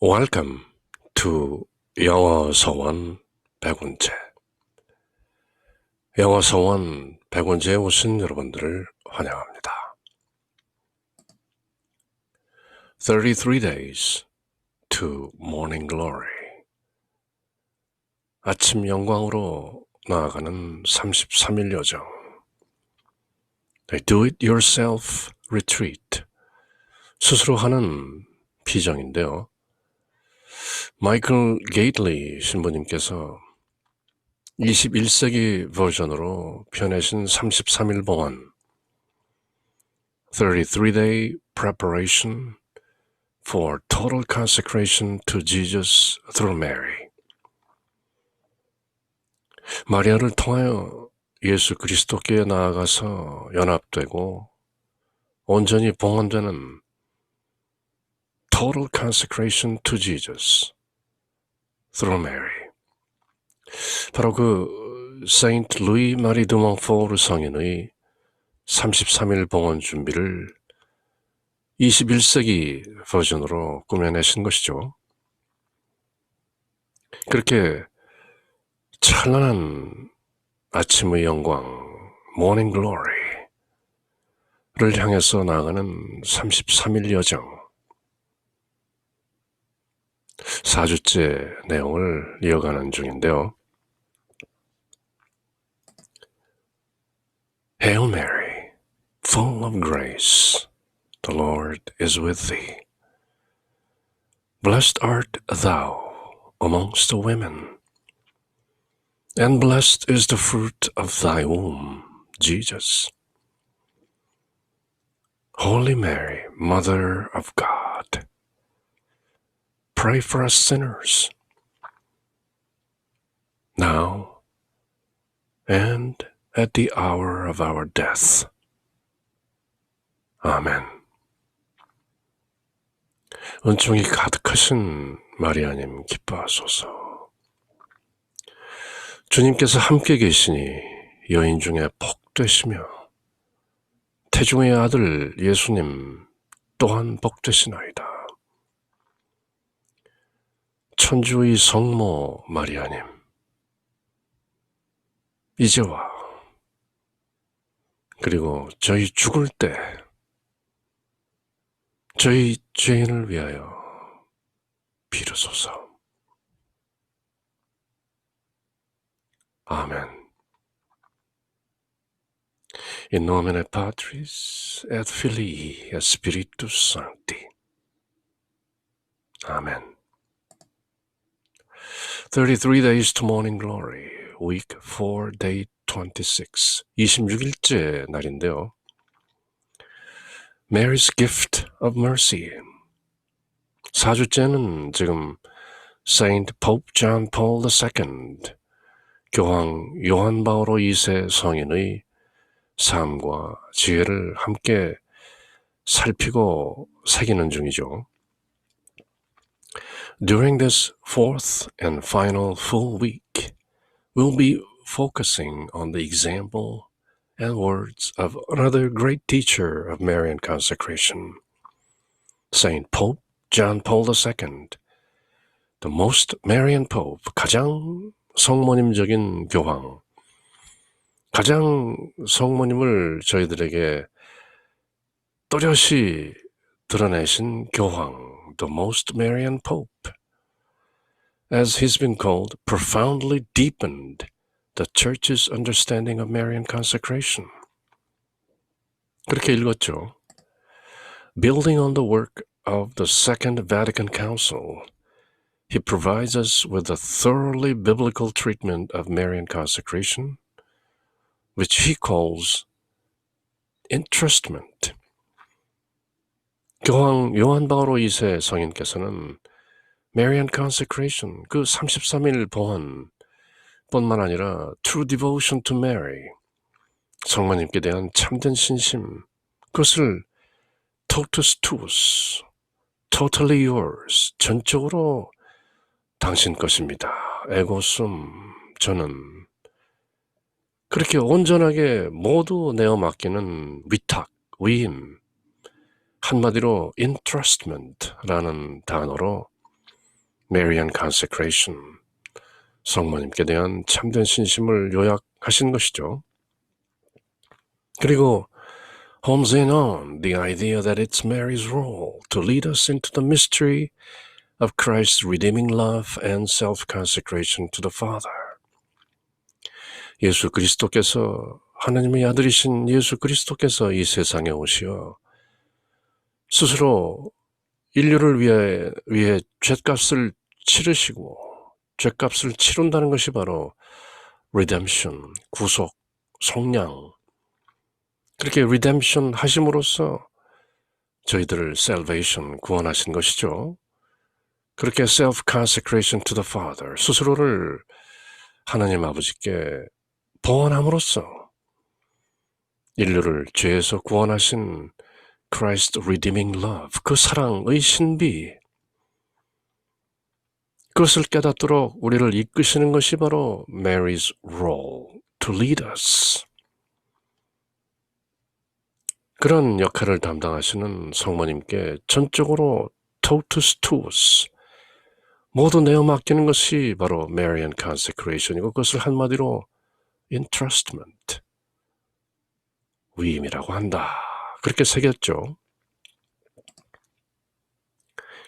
Welcome to 영어 서원 백운재. 영어 서원 백운재에 오신 여러분들을 환영합니다. 33 days to morning glory. 아침 영광으로 나아가는 33일 여정. Do-it-yourself retreat. 스스로 하는 비정인데요. 마이클 게이틀리 신부님께서 21세기 버전으로 펴내신 33일 봉헌 33-day preparation for total consecration to Jesus through Mary. 마리아를 통하여 예수 그리스도께 나아가서 연합되고 온전히 봉헌되는 total consecration to Jesus through Mary. 바로 그 세인트 루이 마리 드 몽포르 성인의 33일 봉헌 준비를 21세기 버전으로 꾸며내신 것이죠. 그렇게 찬란한 아침의 영광, 모닝 글로리를 향해서 나아가는 33일 여정, 4주째 내용을 이어가는 중인데요. Hail Mary, full of grace, the Lord is with thee. Blessed art thou amongst the women, and blessed is the fruit of thy womb, Jesus. Holy Mary, Mother of God, pray for us sinners, now and at the hour of our death. 아멘. 은총이 가득하신 마리아님 기뻐하소서. 주님께서 함께 계시니 여인 중에 복되시며 태중의 아들 예수님 또한 복되시나이다. 천주의 성모 마리아님, 이제와 그리고 저희 죽을 때 저희 죄인을 위하여 비르소서. 아멘. In nomine Patris et Filii et Spiritus Sancti. 아멘. 33 days to morning glory, week 4, day 26. 26일째 날인데요. Mary's gift of mercy. 4주째는 지금 Saint Pope John Paul II, 교황 요한 바오로 2세 성인의 삶과 지혜를 함께 살피고 새기는 중이죠. During this fourth and final full week, we'll be focusing on the example and words of another great teacher of Marian consecration, Saint Pope John Paul II, the most Marian Pope, 가장 성모님적인 교황, 가장 성모님을 저희들에게 또렷이 드러내신 교황, the most Marian Pope, as he's been called, profoundly deepened the Church's understanding of Marian consecration. 그렇게 읽었죠. Building on the work of the Second Vatican Council, he provides us with a thoroughly biblical treatment of Marian consecration, which he calls entrustment. 교황 요한 바오로 2세 성인께서는 Marian consecration, 그 33일 봉헌 뿐만 아니라 true devotion to Mary, 성모님께 대한 참된 신심, 그것을 totus tuus, totally yours, 전적으로 당신 것입니다. 에고숨, 저는 그렇게 온전하게 모두 내어 맡기는 위탁, 위임, 한마디로 entrustment라는 단어로 Marian Consecration, 성모님께 대한 참된 신심을 요약하신 것이죠. 그리고 homes in on the idea that it's Mary's role to lead us into the mystery of Christ's redeeming love and self-consecration to the Father. 예수 그리스도께서, 하나님의 아들이신 예수 그리스도께서 이 세상에 오시어 스스로 인류를 위해 죗값을 치르시고 죗값을 치른다는 것이 바로 redemption, 구속, 속량. 그렇게 redemption 하심으로써 저희들을 salvation, 구원하신 것이죠. 그렇게 self-consecration to the Father, 스스로를 하나님 아버지께 봉헌함으로써 인류를 죄에서 구원하신 Christ redeeming love, 그 사랑의 신비, 그것을 깨닫도록 우리를 이끄시는 것이 바로 Mary's role to lead us. 그런 역할을 담당하시는 성모님께 전적으로 totus tuus, 모두 내어 맡기는 것이 바로 Marian Consecration이고, 그것을 한마디로 entrustment, 위임이라고 한다. 그렇게 새겼죠.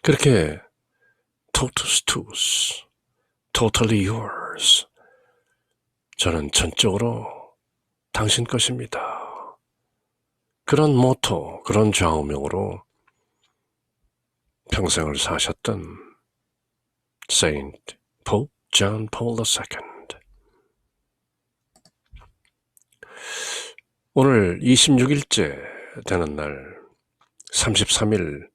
그렇게 totus tuus, totally yours, 저는 전적으로 당신 것입니다. 그런 모토, 그런 좌우명으로 평생을 사셨던 Saint Pope John Paul II. 오늘 26일째 되는 날, 33일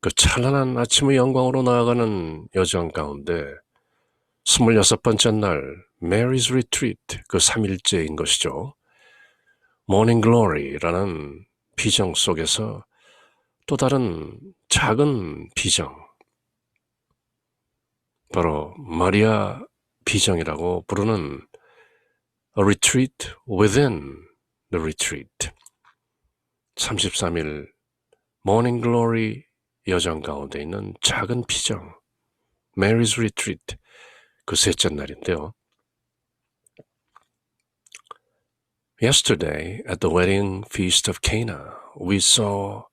그 찬란한 아침의 영광으로 나아가는 여정 가운데 26번째 날 Mary's Retreat, 그 3일째인 것이죠. Morning Glory라는 비정 속에서 또 다른 작은 비정, 바로 마리아 비정이라고 부르는 A Retreat within the Retreat, 33일 Morning Glory 여정 가운데 있는 작은 비정, Mary's Retreat, 그 셋째 날인데요. Yesterday, at the wedding feast of Cana, we saw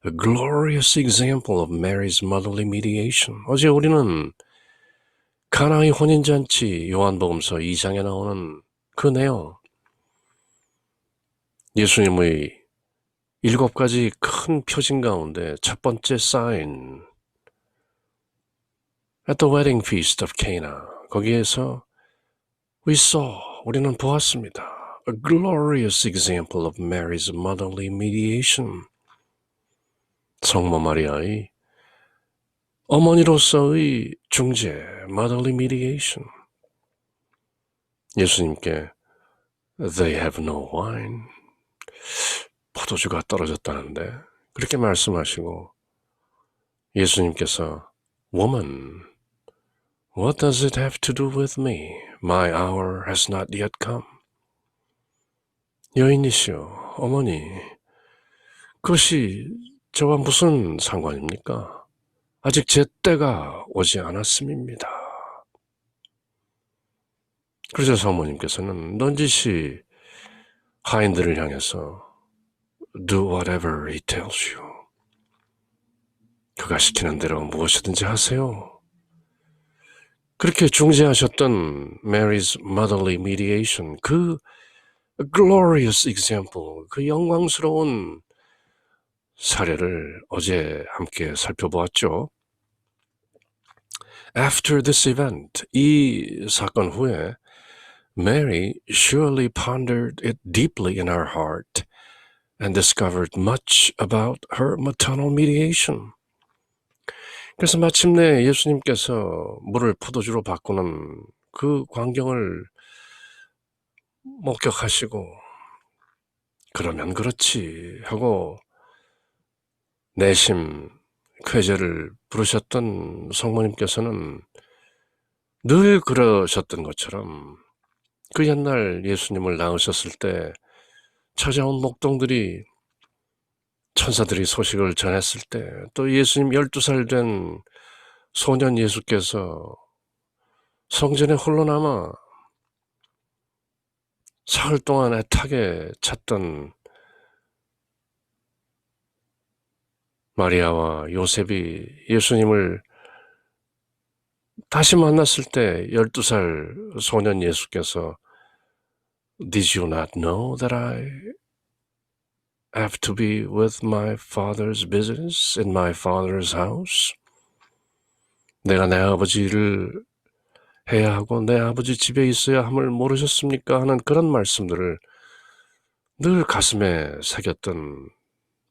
a glorious example of Mary's motherly mediation. 어제 우리는 가나의 혼인잔치 요한복음서 2장에 나오는 그 내용, 예수님의 7가지 큰 표징 가운데 첫 번째 사인, at the wedding feast of Cana, 거기에서 we saw, 우리는 보았습니다. A glorious example of Mary's motherly mediation. 성모 마리아의 어머니로서의 중재, motherly mediation. 예수님께 they have no wine, 포도주가 떨어졌다는데 그렇게 말씀하시고, 예수님께서 woman, what does it have to do with me? My hour has not yet come. 여인이시여, 어머니, 그것이 저와 무슨 상관입니까? 아직 제 때가 오지 않았음입니다. 그래서 성모님께서는 넌지시 하인들을 향해서 do whatever he tells you. 그가 시키는 대로 무엇이든지 하세요. 그렇게 중재하셨던 Mary's motherly mediation, 그 glorious example, 그 영광스러운 사례를 어제 함께 살펴보았죠. After this event, 이 사건 후에 Mary surely pondered it deeply in her heart and discovered much about her maternal mediation. 그래서 마침내 예수님께서 물을 포도주로 바꾸는 그 광경을 목격하시고, 그러면 그렇지 하고 내심 쾌재를 부르셨던 성모님께서는 늘 그러셨던 것처럼 그 옛날 예수님을 낳으셨을 때 찾아온 목동들이, 천사들이 소식을 전했을 때, 또 예수님 12살 된 소년 예수께서 성전에 홀로 남아 사흘 동안 애타게 찾던 마리아와 요셉이 예수님을 다시 만났을 때 12살 소년 예수께서 Did you not know that I have to be with my father's business in my father's house? 내가 내 아버지를 해야 하고 내 아버지 집에 있어야 함을 모르셨습니까? 하는 그런 말씀들을 늘 가슴에 새겼던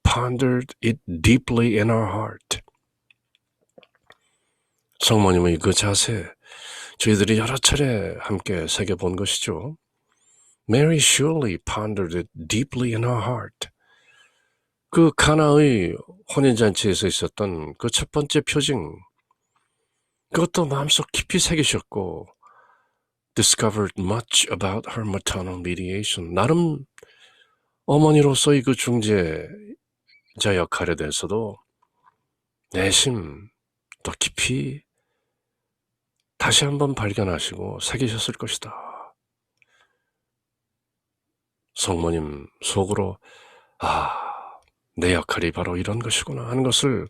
pondered it deeply in our heart. 성모님의 그 자세, 저희들이 여러 차례 함께 새겨본 것이죠. Mary surely pondered it deeply in her heart. 그 가나의 혼인잔치에서 있었던 그 첫 번째 표징, 그것도 마음속 깊이 새기셨고 discovered much about her maternal mediation. 나름 어머니로서의 그 중재자 역할에 대해서도 내심 더 깊이 다시 한번 발견하시고 새기셨을 것이다. 성모님 속으로 내 역할이 바로 이런 것이구나 하는 것을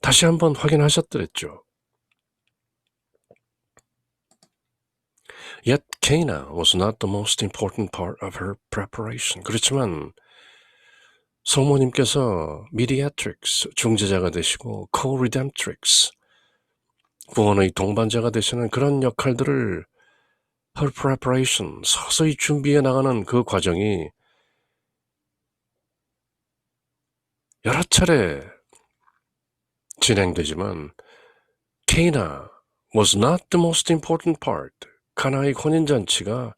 다시 한번 확인하셨더랬죠. Yet Cana was not the most important part of her preparation. 그렇지만 성모님께서 mediatrix, 중재자가 되시고 co-redemptrix, 구원의 동반자가 되시는 그런 역할들을 her preparation, 서서히 준비해 나가는 그 과정이 여러 차례 진행되지만 Cana was not the most important part. 가나의 혼인잔치가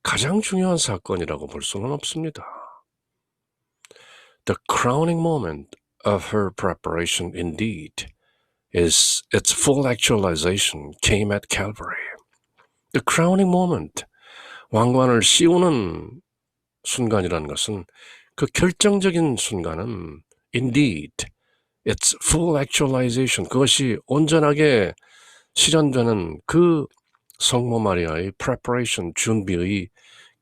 가장 중요한 사건이라고 볼 수는 없습니다. The crowning moment of her preparation indeed is its full actualization came at Calvary. The crowning moment, 왕관을 씌우는 순간이라는 것은 그 결정적인 순간은 indeed, its full actualization, 그것이 온전하게 실현되는 그 성모 마리아의 preparation, 준비의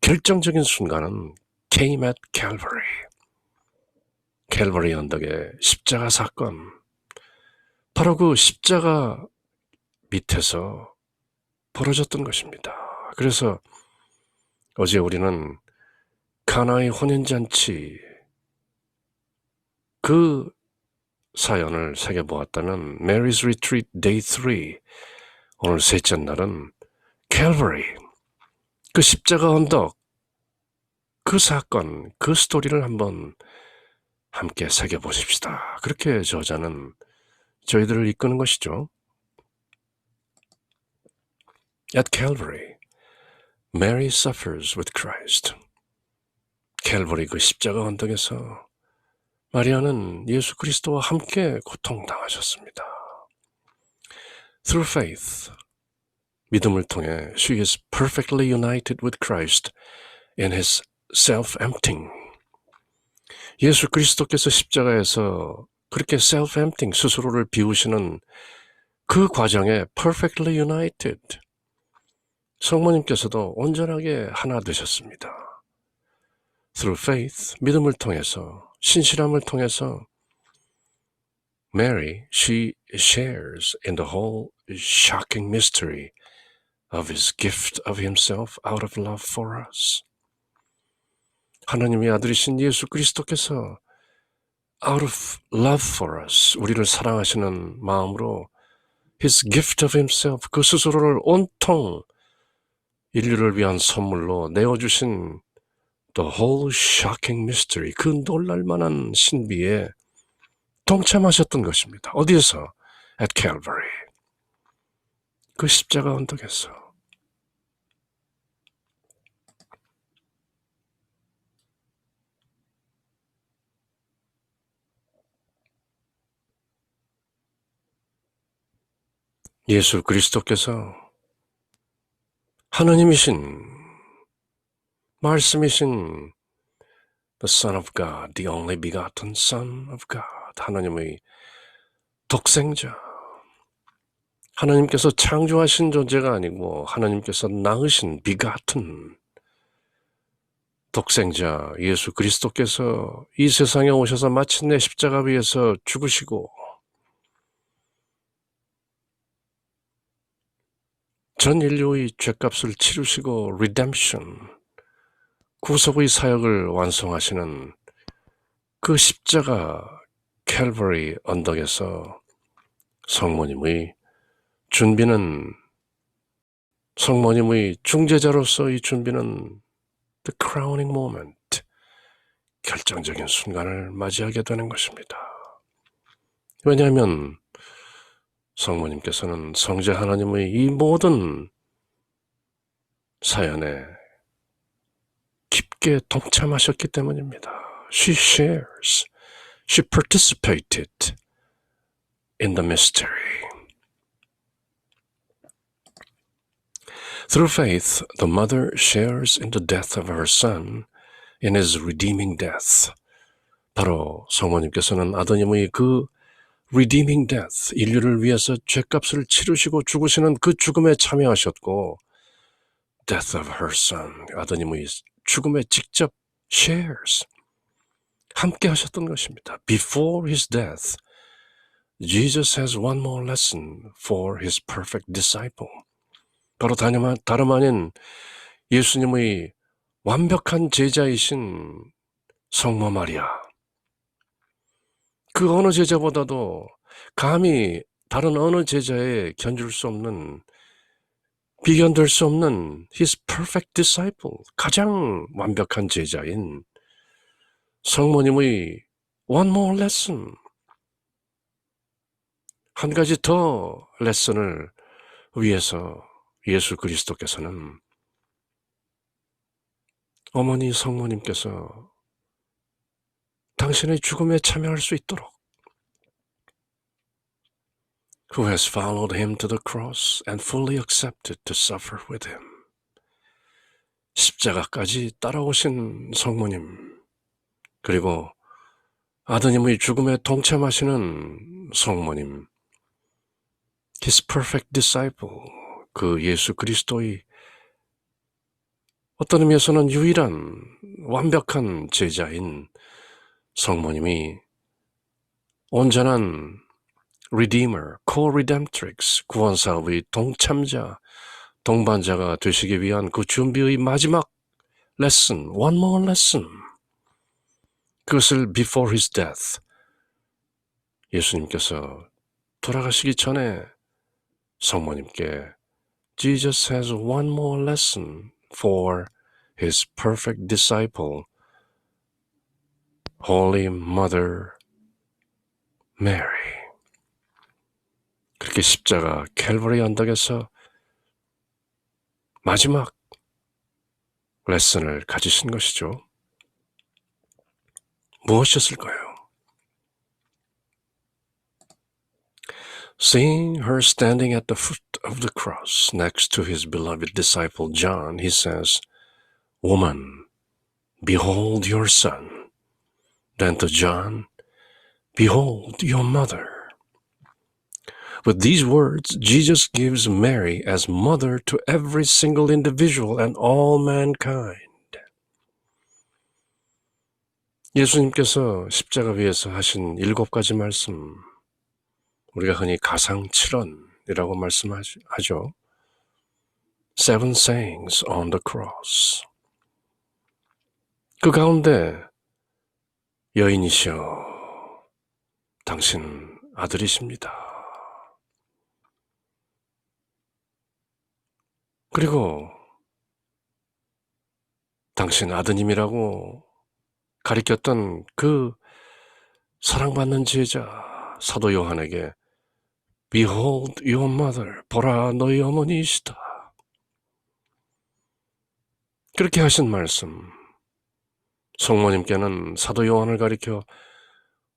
결정적인 순간은 came at Calvary. 캘버리 언덕의 십자가 사건. 바로 그 십자가 밑에서 벌어졌던 것입니다. 그래서 어제 우리는 가나의 혼인잔치 그 사연을 새겨보았다는 Mary's Retreat Day 3, 오늘 셋째 날은 Calvary, 그 십자가 언덕, 그 사건, 그 스토리를 한번 함께 새겨보십시다. 그렇게 저자는 저희들을 이끄는 것이죠. At Calvary, Mary suffers with Christ. 캘버리 그 십자가 언덕에서 마리아는 예수 그리스도와 함께 고통당하셨습니다. Through faith, 믿음을 통해 she is perfectly united with Christ in his self-emptying. 예수 그리스도께서 십자가에서 그렇게 self-emptying, 스스로를 비우시는 그 과정에 perfectly united, 성모님께서도 온전하게 하나 되셨습니다. Through faith, 믿음을 통해서, 신실함을 통해서 Mary, she shares in the whole shocking mystery of his gift of himself out of love for us. 하나님의 아들이신 예수 그리스도께서 out of love for us, 우리를 사랑하시는 마음으로 his gift of himself, 그 스스로를 온통 인류를 위한 선물로 내어주신 the whole shocking mystery, 그 놀랄만한 신비에 동참하셨던 것입니다. 어디에서? At Calvary, 그 십자가 언덕에서. 예수 그리스도께서 하느님이신, 말씀이신 the Son of God, the only begotten Son of God, 하나님의 독생자, 하나님께서 창조하신 존재가 아니고 하나님께서 낳으신 비가튼 독생자 예수 그리스도께서 이 세상에 오셔서 마침내 십자가 위에서 죽으시고 전 인류의 죄값을 치르시고 redemption, 구속의 사역을 완성하시는 그 십자가 캘버리 언덕에서 성모님의 준비는, 성모님의 중재자로서의 준비는 the crowning moment, 결정적인 순간을 맞이하게 되는 것입니다. 왜냐하면 성모님께서는 성자 하나님의 이 모든 사연에 깊게 동참하셨기 때문입니다. She shares, she participated in the mystery. Through faith, the mother shares in the death of her son, in his redeeming death. 바로 성모님께서는 아드님의 그 redeeming death, 인류를 위해서 죄값을 치르시고 죽으시는 그 죽음에 참여하셨고, death of her son, 아드님의 죽음에 직접 shares, 함께 하셨던 것입니다. Before his death, Jesus has one more lesson for his perfect disciple. 바로 다름 아닌 예수님의 완벽한 제자이신 성모 마리아, 그 어느 제자보다도 감히 다른 어느 제자에 견줄 수 없는, 비견될 수 없는 his perfect disciple, 가장 완벽한 제자인 성모님의 one more lesson, 한 가지 더 레슨을 위해서 예수 그리스도께서는 어머니 성모님께서 당신의 죽음에 참여할 수 있도록, who has followed him to the cross and fully accepted to suffer with him, 십자가까지 따라오신 성모님, 그리고 아드님의 죽음에 동참하시는 성모님, his perfect disciple, 그 예수 그리스도의 어떤 의미에서는 유일한 완벽한 제자인 성모님이 온전한 Redeemer, Co-Redemptrix, 구원사업의 동참자, 동반자가 되시기 위한 그 준비의 마지막 레슨, one more lesson, 그것을 before his death, 예수님께서 돌아가시기 전에 성모님께 Jesus has one more lesson for his perfect disciple, Holy Mother Mary. 그렇게 십자가 캘버리 언덕에서 마지막 레슨을 가지신 것이죠. 무엇이었을까요? Seeing her standing at the foot of the cross next to his beloved disciple John, he says, Woman, behold your son. Then to John, behold your mother. With these words, Jesus gives Mary as mother to every single individual and all mankind. 예수님께서 십자가 위에서 하신 7가지 말씀, 우리가 흔히 가상칠언이라고 말씀하죠. Seven sayings on the cross. 그 가운데 여인이시여, 당신 아들이십니다. 그리고 당신 아드님이라고 가리켰던 그 사랑받는 제자 사도 요한에게 Behold your mother, 보라 너희 어머니이시다. 그렇게 하신 말씀, 성모님께는 사도 요한을 가리켜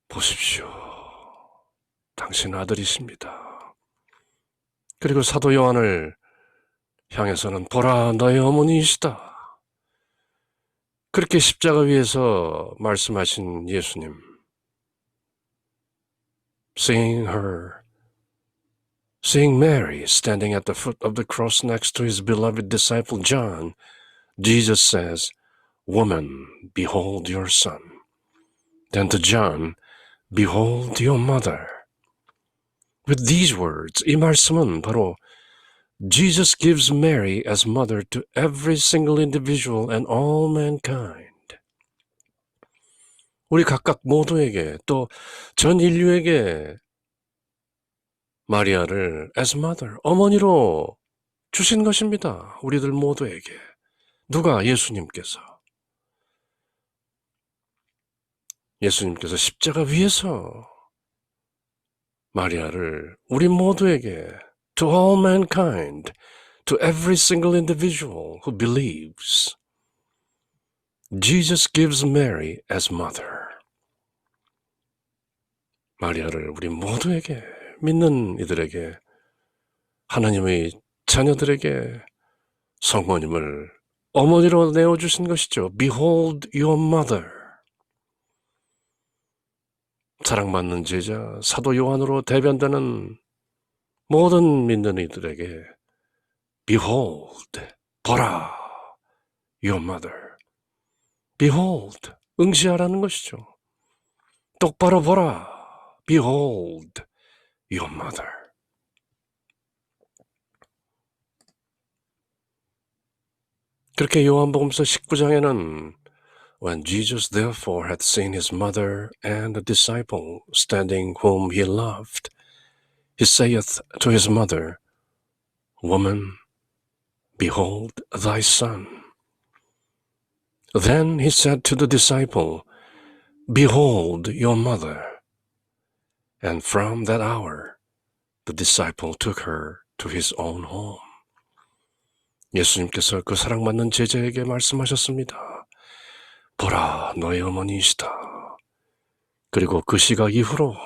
보십시오, 당신 아들이십니다. 그리고 사도 요한을 향해서는 보라 너희 어머니이시다. 그렇게 십자가 위에서 말씀하신 예수님, seeing Seeing Mary standing at the foot of the cross next to his beloved disciple John, Jesus says, "Woman, behold your son." Then to John, "Behold your mother." With these words, 이 말씀은 바로 Jesus gives Mary as mother to every single individual and all mankind. 우리 각각 모두에게 또 전 인류에게 마리아를 as mother, 어머니로 주신 것입니다. 우리들 모두에게. 누가? 예수님께서. 예수님께서 십자가 위에서 마리아를 우리 모두에게 to all mankind, to every single individual who believes, Jesus gives Mary as mother. 마리아를 우리 모두에게, 믿는 이들에게, 하나님의 자녀들에게 성모님을 어머니로 내어주신 것이죠. Behold your mother. 사랑받는 제자 사도 요한으로 대변되는 모든 믿는 이들에게 Behold, 보라, your mother. Behold, 응시하라는 것이죠. 똑바로 보라. Behold, your mother. 그렇게 요한복음서 19장에는 When Jesus therefore had seen his mother and the disciple standing whom he loved, he saith to his mother, Woman, behold thy son. Then he said to the disciple, Behold your mother. And from that hour, the disciple took her to his own home. 예수님께서 그 사랑받는 제자에게 말씀하셨습니다. 보라, 너의 어머니이시다. 그리고 그 시각 이후로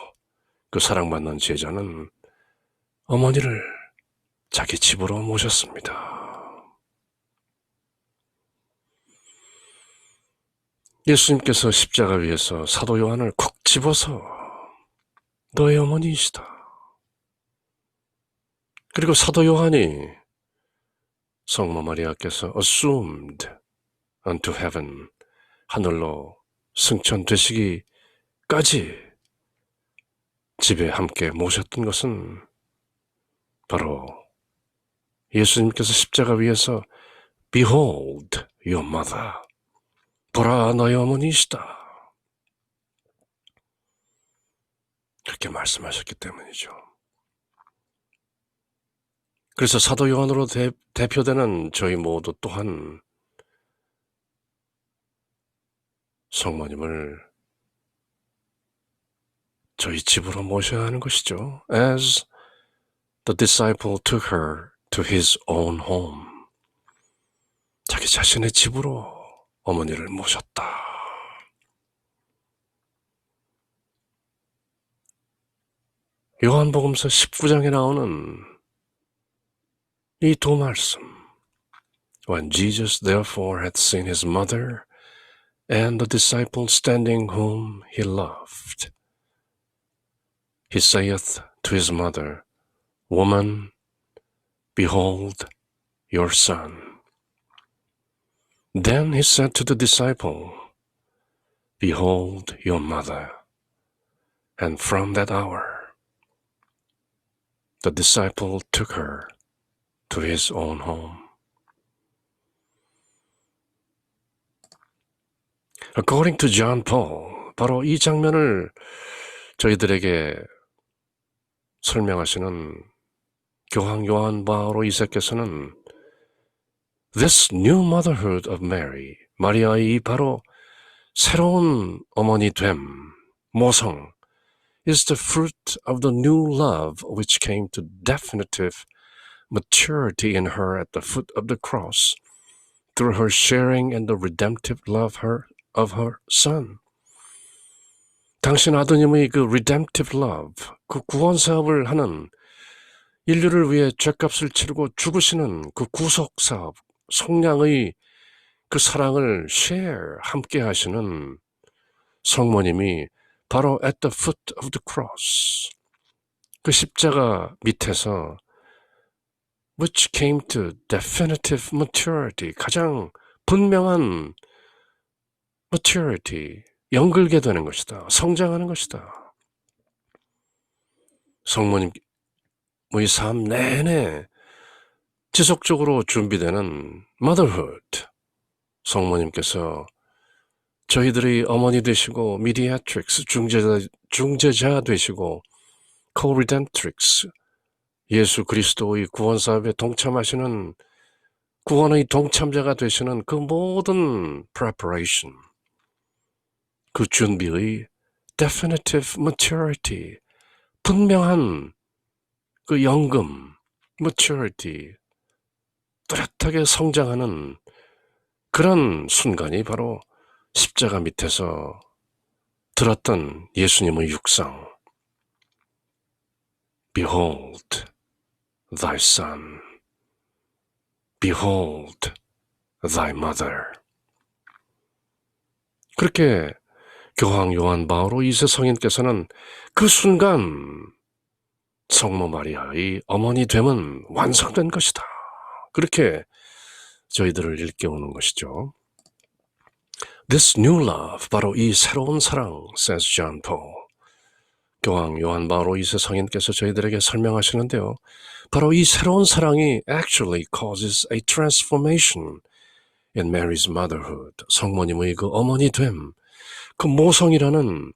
그 사랑받는 제자는 어머니를 자기 집으로 모셨습니다. 예수님께서 십자가 위에서 사도 요한을 콕 집어서 너의 어머니이시다. 그리고 사도 요한이 성모 마리아께서 assumed unto heaven, 하늘로 승천되시기까지 집에 함께 모셨던 것은 바로 예수님께서 십자가 위에서 Behold your mother, 보라 너의 어머니이시다. 그렇게 말씀하셨기 때문이죠. 그래서 사도 요한으로 대표되는 저희 모두 또한 성모님을 저희 집으로 모셔야 하는 것이죠. As the disciple took her to his own home. 자기 자신의 집으로 어머니를 모셨다. 요한복음서 19장에 나오는 이 두 말씀. When Jesus therefore had seen his mother and the disciple standing whom he loved, he saith to his mother, Woman, behold your son. Then he said to the disciple, Behold your mother. And from that hour, the disciple took her to his own home. According to John Paul, 바로 이 장면을 저희들에게 설명하시는 교황 요한 바오로 2세께서는 This new motherhood of Mary, 마리아의 이 바로 새로운 어머니됨, 모성, is the fruit of the new love which came to definitive maturity in her at the foot of the cross through her sharing in the redemptive love of her son. 당신 아드님의 그 redemptive love, 그 구원 사업을 하는 인류를 위해 죄값을 치르고 죽으시는 그 구속 사업, 속량의 그 사랑을 share, 함께 하시는 성모님이 바로 at the foot of the cross, 그 십자가 밑에서 which came to definitive maturity, 가장 분명한 maturity, 연결게 되는 것이다. 성장하는 것이다. 성모님, 우리 삶 내내 지속적으로 준비되는 motherhood. 성모님께서 저희들이 어머니 되시고 mediatrix, 중재자 되시고 co-redemptrix, 예수 그리스도의 구원사업에 동참하시는 구원의 동참자가 되시는 그 모든 preparation, 그 준비의 definitive maturity, 분명한 그 연금 maturity, 뚜렷하게 성장하는 그런 순간이 바로 십자가 밑에서 들었던 예수님의 육성. Behold thy son. Behold thy mother. 그렇게 교황 요한 바오로 2세 성인께서는 그 순간 성모 마리아의 어머니 됨은 완성된 것이다. 그렇게 저희들을 일깨우는 것이죠. This new love, 바로 이 새로운 사랑, says John Paul. 교황 요한 바오로 2세 성인께서 저희들에게 설명하시는데요. 바로 이 새로운 사랑이 actually causes a transformation in Mary's motherhood. 성모님의 그 어머니 됨, 그 모성이라는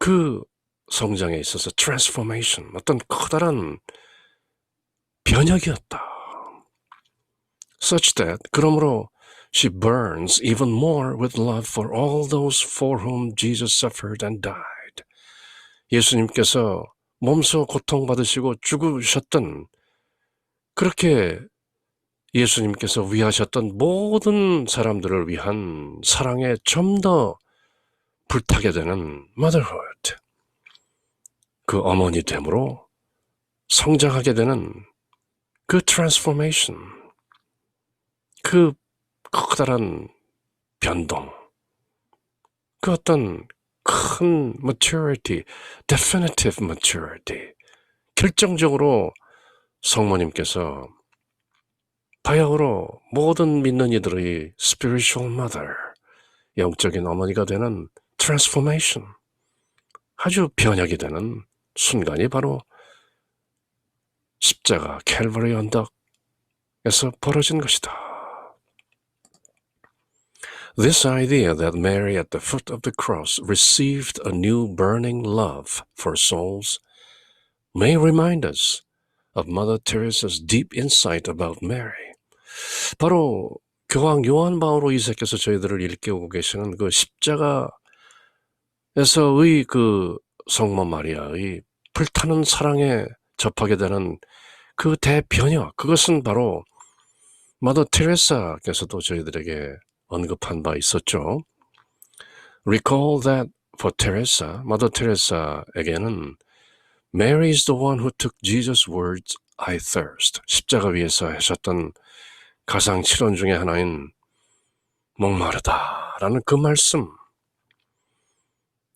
그 성장에 있어서 transformation, 어떤 커다란 변혁이었다. Such that, 그러므로 she burns even more with love for all those for whom Jesus suffered and died. 예수님께서 몸소 고통받으시고 죽으셨던, 그렇게 예수님께서 위하셨던 모든 사람들을 위한 사랑에 좀 더 불타게 되는 motherhood. 그 어머니 됨으로 성장하게 되는 그 transformation, 그 커다란 변동, 그 어떤 큰 maturity, definitive maturity, 결정적으로 성모님께서 바야흐로 모든 믿는 이들의 spiritual mother, 영적인 어머니가 되는 transformation, 아주 변혁이 되는 순간이 바로 십자가 캘버리 언덕에서 벌어진 것이다. This idea that Mary at the foot of the cross received a new burning love for souls may remind us of Mother Teresa's deep insight about Mary. 바로 교황 요한 바오로 2세께서 저희들을 일깨우고 계시는 그 십자가에서의 그 성모 마리아의 불타는 사랑에 접하게 되는 그 대변혁, 그것은 바로 마더 테레사께서도 저희들에게 언급한 바 있었죠. Recall that for Teresa, 마더 테레사에게는 Mary is the one who took Jesus' words, I thirst. 십자가 위에서 하셨던 가상 칠언 중에 하나인 목마르다라는 그 말씀,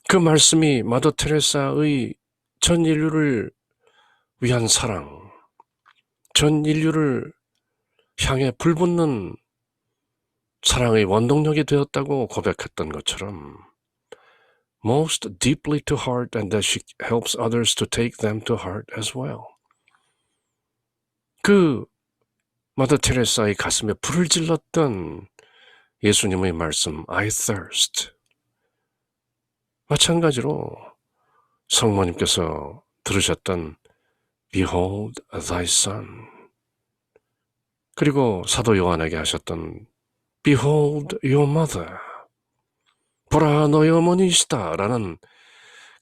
그 말씀이 마더 테레사의 전 인류를 위한 사랑, 전 인류를 향해 불붙는 사랑의 원동력이 되었다고 고백했던 것처럼 most deeply to heart and that she helps others to take them to heart as well. 그 마더 테레사의 가슴에 불을 질렀던 예수님의 말씀 I thirst. 마찬가지로 성모님께서 들으셨던 Behold thy son. 그리고 사도 요한에게 하셨던 Behold your mother. 보라 너의 어머니이시다 라는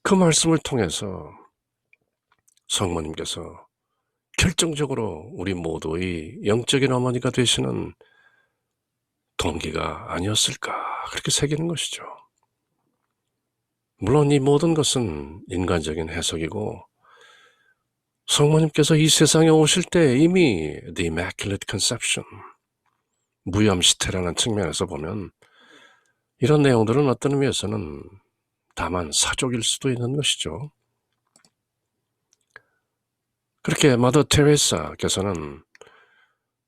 그 말씀을 통해서 성모님께서 결정적으로 우리 모두의 영적인 어머니가 되시는 동기가 아니었을까 그렇게 새기는 것이죠. 물론 이 모든 것은 인간적인 해석이고 성모님께서 이 세상에 오실 때 이미 The Immaculate Conception, 무염시태라는 측면에서 보면 이런 내용들은 어떤 의미에서는 다만 사족일 수도 있는 것이죠. 그렇게 마더 테레사께서는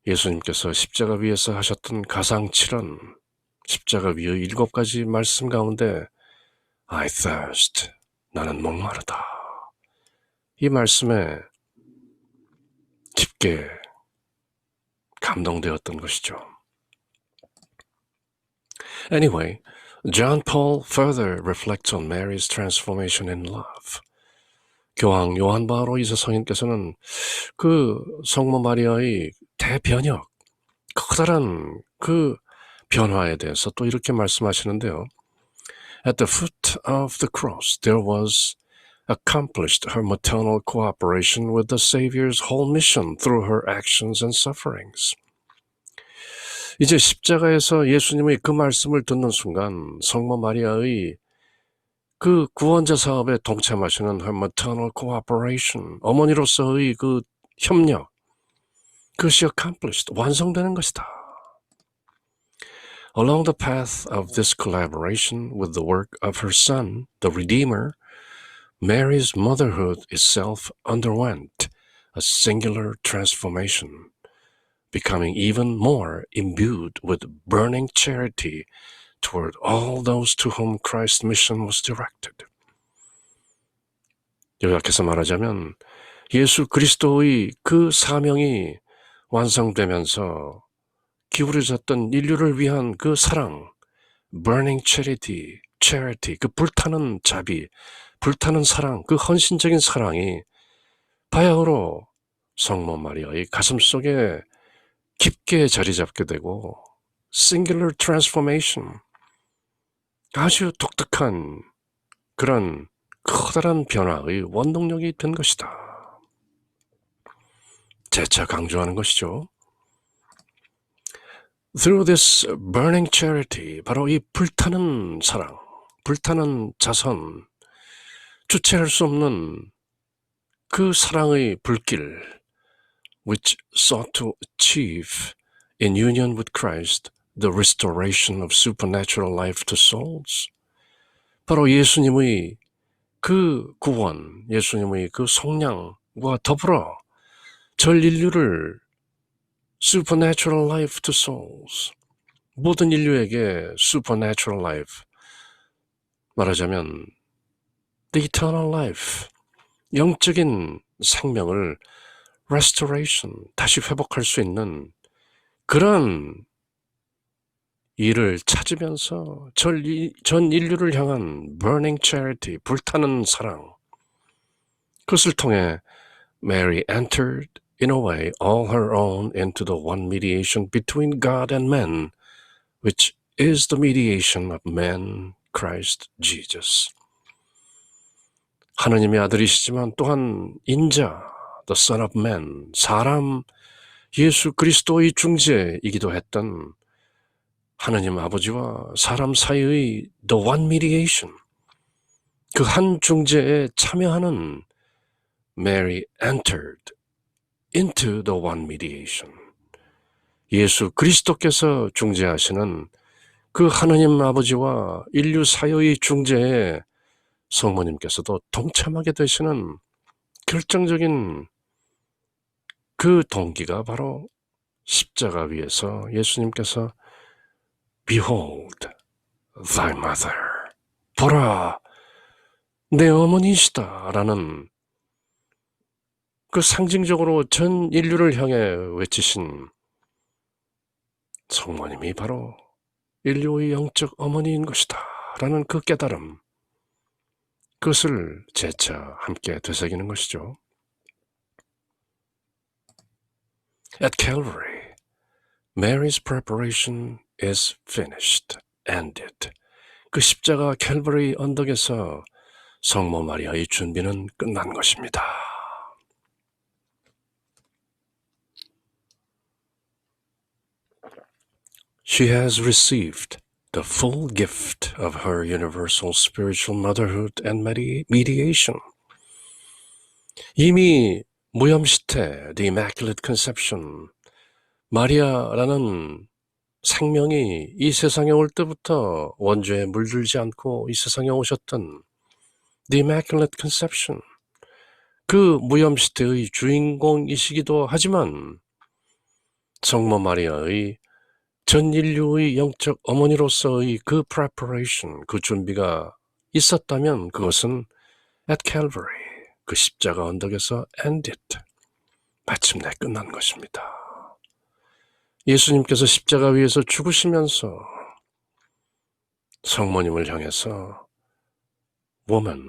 예수님께서 십자가 위에서 하셨던 가상칠언, 십자가 위의 7가지 말씀 가운데 I thirst, 나는 목마르다. 이 말씀에 깊게 감동되었던 것이죠. Anyway, John Paul further reflects on Mary's transformation in love. 교황 요한 바오로 2세 성인께서는 그 성모 마리아의 대변혁, 커다란 그 변화에 대해서 또 이렇게 말씀하시는데요. At the foot of the cross, there was accomplished her maternal cooperation with the Savior's whole mission through her actions and sufferings. 이제 십자가에서 예수님의 그 말씀을 듣는 순간 성모 마리아의 그 구원자 사업에 동참하시는 her maternal cooperation, 어머니로서의 그 협력, 그것이 accomplished, 완성되는 것이다. Along the path of this collaboration with the work of her Son, the Redeemer, Mary's motherhood itself underwent a singular transformation, becoming even more imbued with burning charity toward all those to whom Christ's mission was directed. 요약해서 말하자면 예수 그리스도의 그 사명이 완성되면서 기울여졌던 인류를 위한 그 사랑, burning charity, 그 불타는 자비, 불타는 사랑, 그 헌신적인 사랑이 바야흐로 성모 마리아의 가슴속에 깊게 자리 잡게 되고 singular transformation, 아주 독특한 그런 커다란 변화의 원동력이 된 것이다. 재차 강조하는 것이죠. Through this burning charity, 바로 이 불타는 사랑, 불타는 자선, 주체할 수 없는 그 사랑의 불길, which sought to achieve in union with Christ the restoration of supernatural life to souls. 바로 예수님의 그 구원, 예수님의 그 속량과 더불어 전 인류를 supernatural life to souls, 모든 인류에게 supernatural life, 말하자면 the eternal life, 영적인 생명을 restoration, 다시 회복할 수 있는 그런 일을 찾으면서 전 인류를 향한 burning charity, 불타는 사랑, 그것을 통해 Mary entered in a way all her own into the one mediation between God and men, which is the mediation of man, Christ Jesus. 하느님의 아들이시지만 또한 인자, the Son of Man, 사람 예수 그리스도의 중재이기도 했던 하느님 아버지와 사람 사이의 the one mediation, 그 한 중재에 참여하는 Mary entered into the one mediation. 예수 그리스도께서 중재하시는 그 하느님 아버지와 인류 사이의 중재에 성모님께서도 동참하게 되시는 결정적인 그 동기가 바로 십자가 위에서 예수님께서 Behold, thy mother. 보라, 내 어머니시다 라는 그 상징적으로 전 인류를 향해 외치신 성모님이 바로 인류의 영적 어머니인 것이다 라는 그 깨달음, 그것을 재차 함께 되새기는 것이죠. At Calvary, Mary's preparation is finished, ended. 그 십자가 캘버리 언덕에서 성모 마리아의 준비는 끝난 것입니다. She has received the full gift of her universal spiritual motherhood and mediation. 이미 무염시태, the Immaculate Conception, 마리아라는 생명이 이 세상에 올 때부터 원죄에 물들지 않고 이 세상에 오셨던 the Immaculate Conception, 그 무염시대의 주인공이시기도 하지만 성모 마리아의 전 인류의 영적 어머니로서의 그 preparation, 그 준비가 있었다면 그것은 at Calvary, 그 십자가 언덕에서 ended, 마침내 끝난 것입니다. 예수님께서 십자가 위에서 죽으시면서 성모님을 향해서 Woman,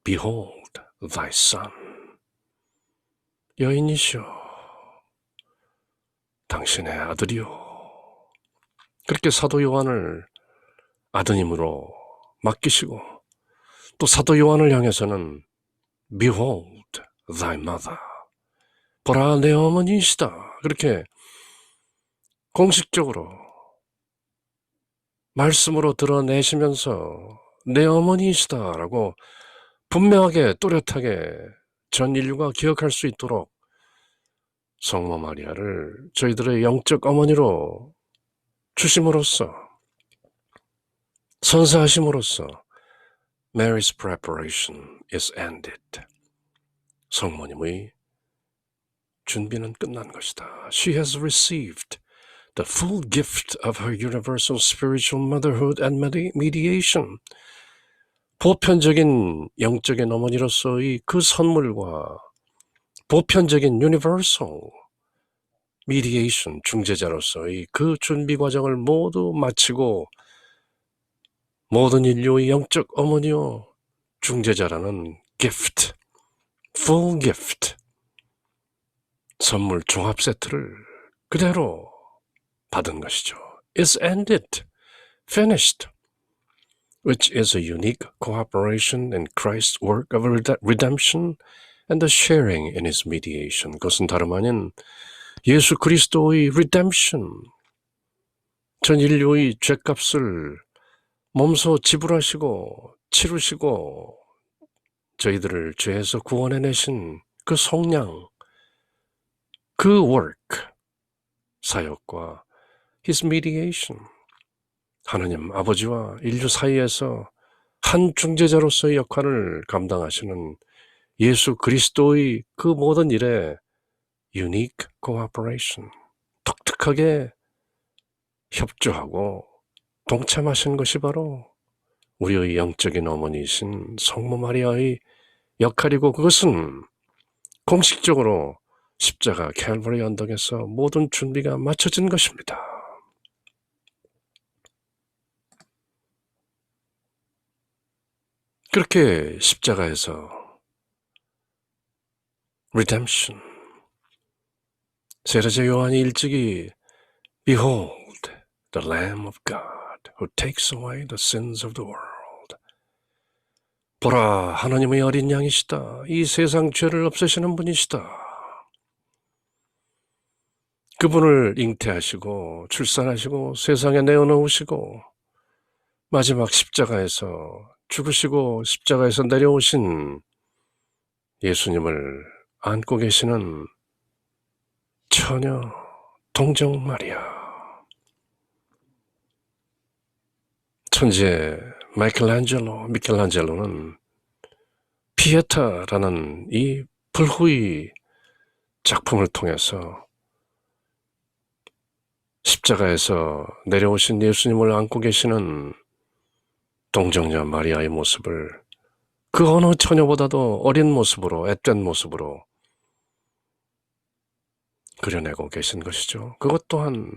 behold thy son. 여인이시여, 당신의 아들이요. 그렇게 사도 요한을 아드님으로 맡기시고 또 사도 요한을 향해서는 Behold thy mother. 보라 내 어머니이시다. 그렇게 공식적으로 말씀으로 드러내시면서 내 어머니이시다라고 분명하게 또렷하게 전 인류가 기억할 수 있도록 성모 마리아를 저희들의 영적 어머니로 주심으로써 선사하심으로써 Mary's preparation is ended. 성모님의 준비는 끝난 것이다. She has received the full gift of her universal spiritual motherhood and mediation. 보편적인 영적인 어머니로서의 그 선물과 보편적인 universal mediation, 중재자로서의 그 준비 과정을 모두 마치고 모든 인류의 영적 어머니요 중재자라는 gift, full gift, 선물 종합 세트를 그대로 받은 것이죠. Is ended, finished, which is a unique cooperation in Christ's work of redemption and the sharing in his mediation. 그것은 다름 아닌 예수 그리스도의 redemption, 전 인류의 죄값을 몸소 지불하시고 치르시고 저희들을 죄에서 구원해내신 그 속량, 그 work, 사역과 his mediation, 하나님 아버지와 인류 사이에서 한 중재자로서의 역할을 감당하시는 예수 그리스도의 그 모든 일에 unique cooperation, 독특하게 협조하고 동참하신 것이 바로 우리의 영적인 어머니이신 성모 마리아의 역할이고 그것은 공식적으로 십자가 캘버리 언덕에서 모든 준비가 마쳐진 것입니다. 그렇게 십자가에서 redemption, 세례자 요한이 일찍이 Behold the Lamb of God who takes away the sins of the world. 보라 하나님의 어린 양이시다. 이 세상 죄를 없애시는 분이시다. 그분을 잉태하시고 출산하시고 세상에 내어놓으시고 마지막 십자가에서 죽으시고 십자가에서 내려오신 예수님을 안고 계시는 처녀 동정 마리아. 천재 미켈란젤로는 피에타라는 이 불후의 작품을 통해서 십자가에서 내려오신 예수님을 안고 계시는 동정녀 마리아의 모습을 그 어느 처녀보다도 어린 모습으로, 앳된 모습으로 그려내고 계신 것이죠. 그것 또한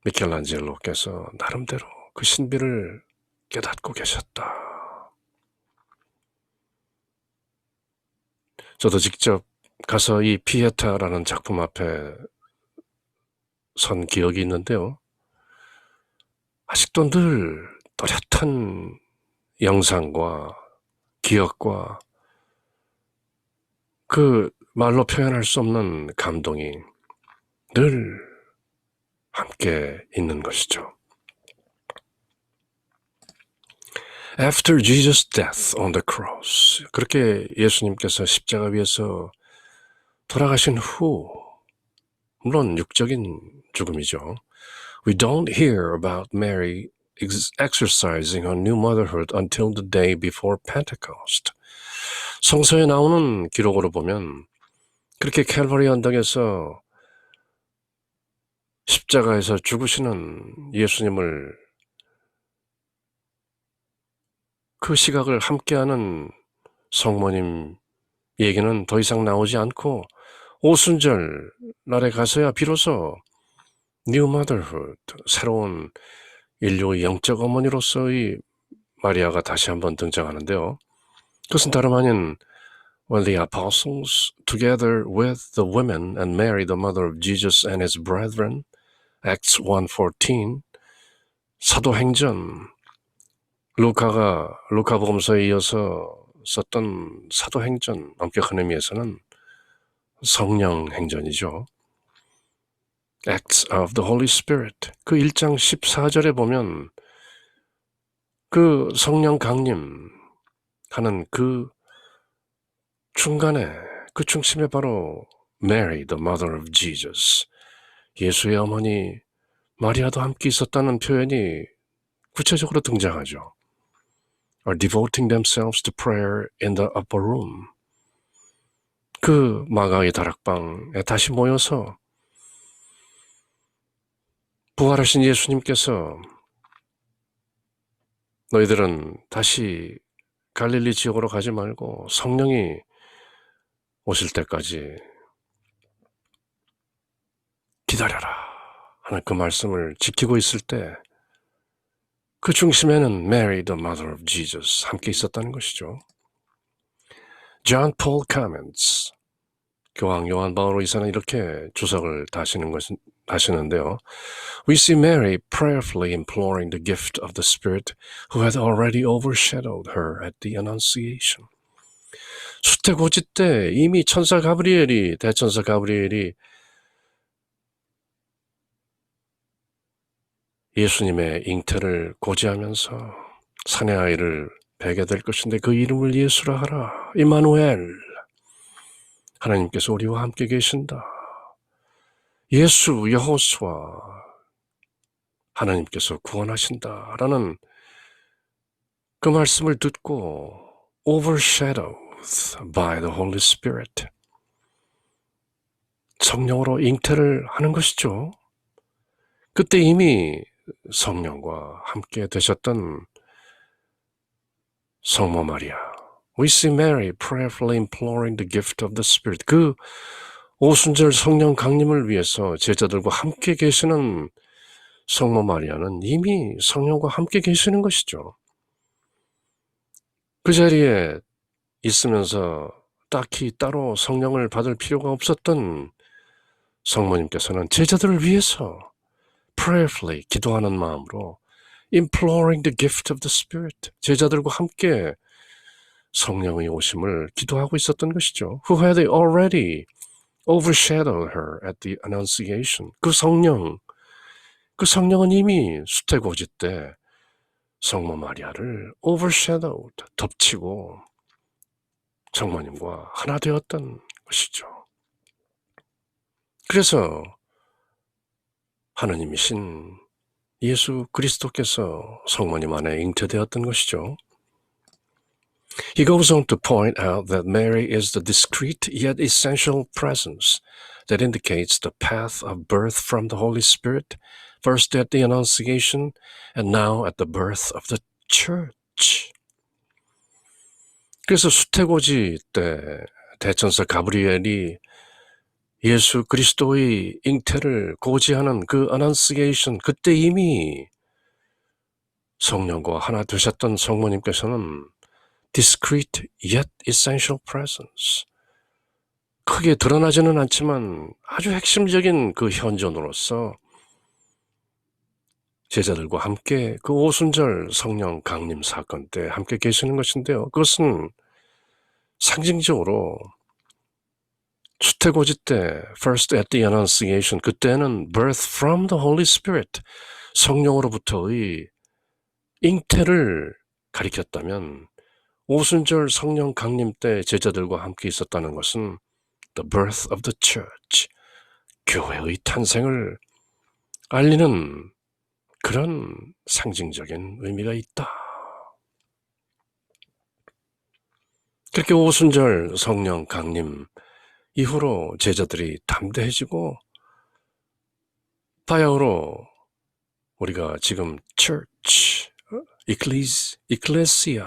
미켈란젤로께서 나름대로 그 신비를 깨닫고 계셨다. 저도 직접 가서 이 피에타라는 작품 앞에 선 기억이 있는데요. 아직도 늘 또렷한 영상과 기억과 그 말로 표현할 수 없는 감동이 늘 함께 있는 것이죠. After Jesus' death on the cross, 그렇게 예수님께서 십자가 위에서 돌아가신 후, 물론 육적인 죽음이죠. We don't hear about Mary exercising her new motherhood until the day before Pentecost. 성서에 나오는 기록으로 보면 그렇게 칼바리 언덕에서 십자가에서 죽으시는 예수님을 그 시각을 함께하는 성모님 얘기는 더 이상 나오지 않고 오순절 날에 가서야 비로소 New Motherhood, 새로운 인류의 영적 어머니로서의 마리아가 다시 한번 등장하는데요. 그것은 다름 아닌 When the apostles, together with the women and Mary, the mother of Jesus and his brethren, Acts 1:14, 사도행전, 루카복음서에 이어서 썼던 사도행전, 엄격한 의미에서는 성령 행전이죠. Acts of the Holy Spirit, 그 1장 14절에 보면 그 성령 강림 하는 그 중간에, 그 중심에 바로 Mary, the mother of Jesus, 예수의 어머니 마리아도 함께 있었다는 표현이 구체적으로 등장하죠. Are devoting themselves to prayer in the upper room. 그 마가의 다락방에 다시 모여서 부활하신 예수님께서 너희들은 다시 갈릴리 지역으로 가지 말고 성령이 오실 때까지 기다려라 하는 그 말씀을 지키고 있을 때 그 중심에는 Mary, the mother of Jesus, 함께 있었다는 것이죠. John Paul comments, 교황 요한 바오로 이사는 이렇게 주석을 다시는데요. We see Mary prayerfully imploring the gift of the Spirit who had already overshadowed her at the Annunciation. 수태고지 때 이미 대천사 가브리엘이 예수님의 잉태를 고지하면서 사내 아이를 베게 될 것인데 그 이름을 예수라 하라. 임마누엘. 하나님께서 우리와 함께 계신다. 예수 여호수아 하나님께서 구원하신다. 라는 그 말씀을 듣고 overshadowed by the Holy Spirit. 성령으로 잉태를 하는 것이죠. 그때 이미 성령과 함께 되셨던 성모 마리아. We see Mary prayerfully imploring the gift of the Spirit. 그 오순절 성령 강림을 위해서 제자들과 함께 계시는 성모 마리아는 이미 성령과 함께 계시는 것이죠. 그 자리에 있으면서 딱히 따로 성령을 받을 필요가 없었던 성모님께서는 제자들을 위해서 prayerfully 기도하는 마음으로 imploring the gift of the Spirit, 제자들과 함께 성령의 오심을 기도하고 있었던 것이죠. Who had already overshadowed her at the Annunciation. 그 성령은 이미 수태고지 때 성모 마리아를 overshadowed, 덮치고 성모님과 하나 되었던 것이죠. 그래서 하느님이신 예수 그리스도께서 성모님 안에 잉태되었던 것이죠. He goes on to point out that Mary is the discreet yet essential presence that indicates the path of birth from the Holy Spirit, first at the Annunciation and now at the birth of the Church. 그래서 수태고지 때 대천사 가브리엘이 예수 그리스도의 잉태를 고지하는 그 Annunciation, 그때 이미 성령과 하나 되셨던 성모님께서는 discreet yet essential presence, 크게 드러나지는 않지만 아주 핵심적인 그 현존으로서 제자들과 함께 그 오순절 성령 강림 사건 때 함께 계시는 것인데요. 그것은 상징적으로 수태고지 때 first at the Annunciation, 그때는 birth from the Holy Spirit, 성령으로부터의 잉태를 가리켰다면 오순절 성령 강림 때 제자들과 함께 있었다는 것은 the birth of the church, 교회의 탄생을 알리는 그런 상징적인 의미가 있다. 그렇게 오순절 성령 강림 이후로 제자들이 담대해지고 바야흐로 우리가 지금 church, ecclesia라고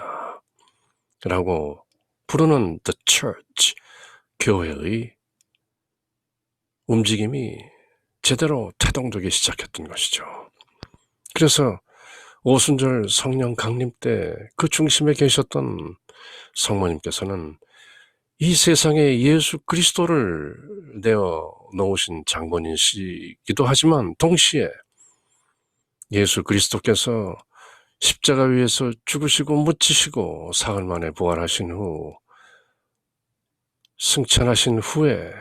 부르는 the church, 교회의 움직임이 제대로 태동되기 시작했던 것이죠. 그래서 오순절 성령 강림 때 그 중심에 계셨던 성모님께서는 이 세상에 예수 그리스도를 내어 놓으신 장본인이시기도 하지만 동시에 예수 그리스도께서 십자가 위에서 죽으시고 묻히시고 사흘 만에 부활하신 후 승천하신 후에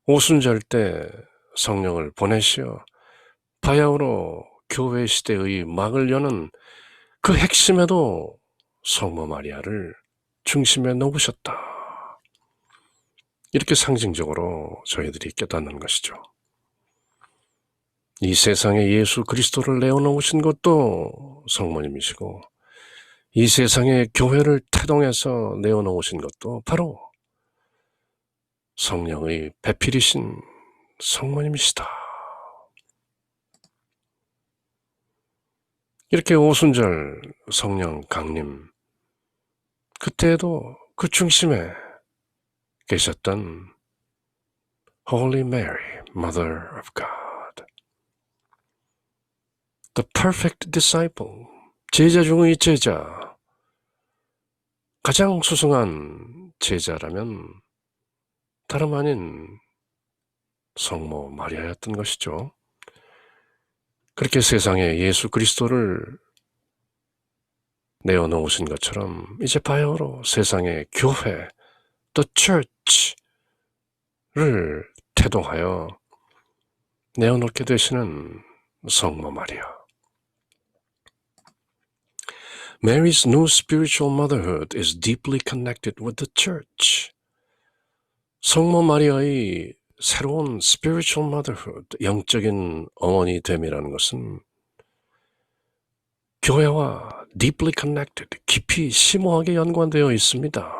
오순절 때 성령을 보내시어 바야흐로 교회 시대의 막을 여는 그 핵심에도 성모 마리아를 중심에 놓으셨다. 이렇게 상징적으로 저희들이 깨닫는 것이죠. 이 세상에 예수 그리스도를 내어놓으신 것도 성모님이시고 이 세상에 교회를 태동해서 내어놓으신 것도 바로 성령의 배필이신 성모님이시다. 이렇게 오순절 성령 강림 그때에도 그 중심에 계셨던 Holy Mary, Mother of God, the perfect disciple, 제자 중의 제자, 가장 수승한 제자라면 다름 아닌 성모 마리아였던 것이죠. 그렇게 세상에 예수 그리스도를 내어놓으신 것처럼 이제 바야흐로 세상의 교회, the church를 태동하여 내어놓게 되시는 성모 마리아. Mary's new spiritual motherhood is deeply connected with the church. 성모 마리아의 새로운 spiritual motherhood, 영적인 어머니 됨이라는 것은 교회와 deeply connected, 깊이 심오하게 연관되어 있습니다.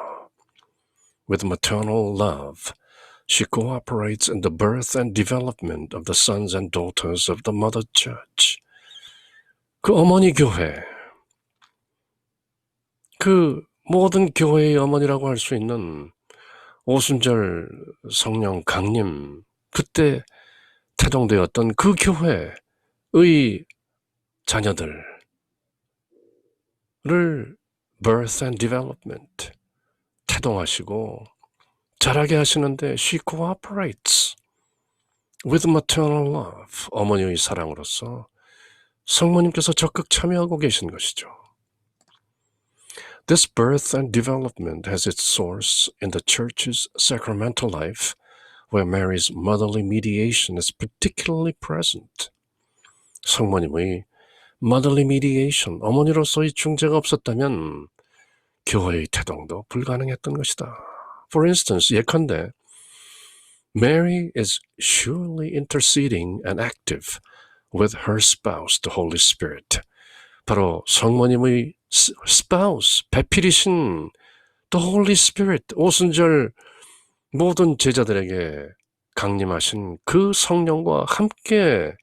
With maternal love, she cooperates in the birth and development of the sons and daughters of the mother church. 그 어머니 교회, 그 모든 교회의 어머니라고 할 수 있는 오순절 성령 강림, 그때 태동되었던 그 교회의 자녀들을 birth and development, 태동하시고 자라게 하시는데 she cooperates with maternal love, 어머니의 사랑으로서 성모님께서 적극 참여하고 계신 것이죠. This birth and development has its source in the Church's sacramental life, where Mary's motherly mediation is particularly present. 성모님의 motherly mediation, 어머니로서의 중재가 없었다면 교회의 태동도 불가능했던 것이다. For instance, 예컨대 Mary is surely interceding and active with her spouse, the Holy Spirit. 바로 성모님의 spouse, 배필이신 the Holy Spirit, 오순절 모든 제자들에게 강림하신 그 성령과 함께,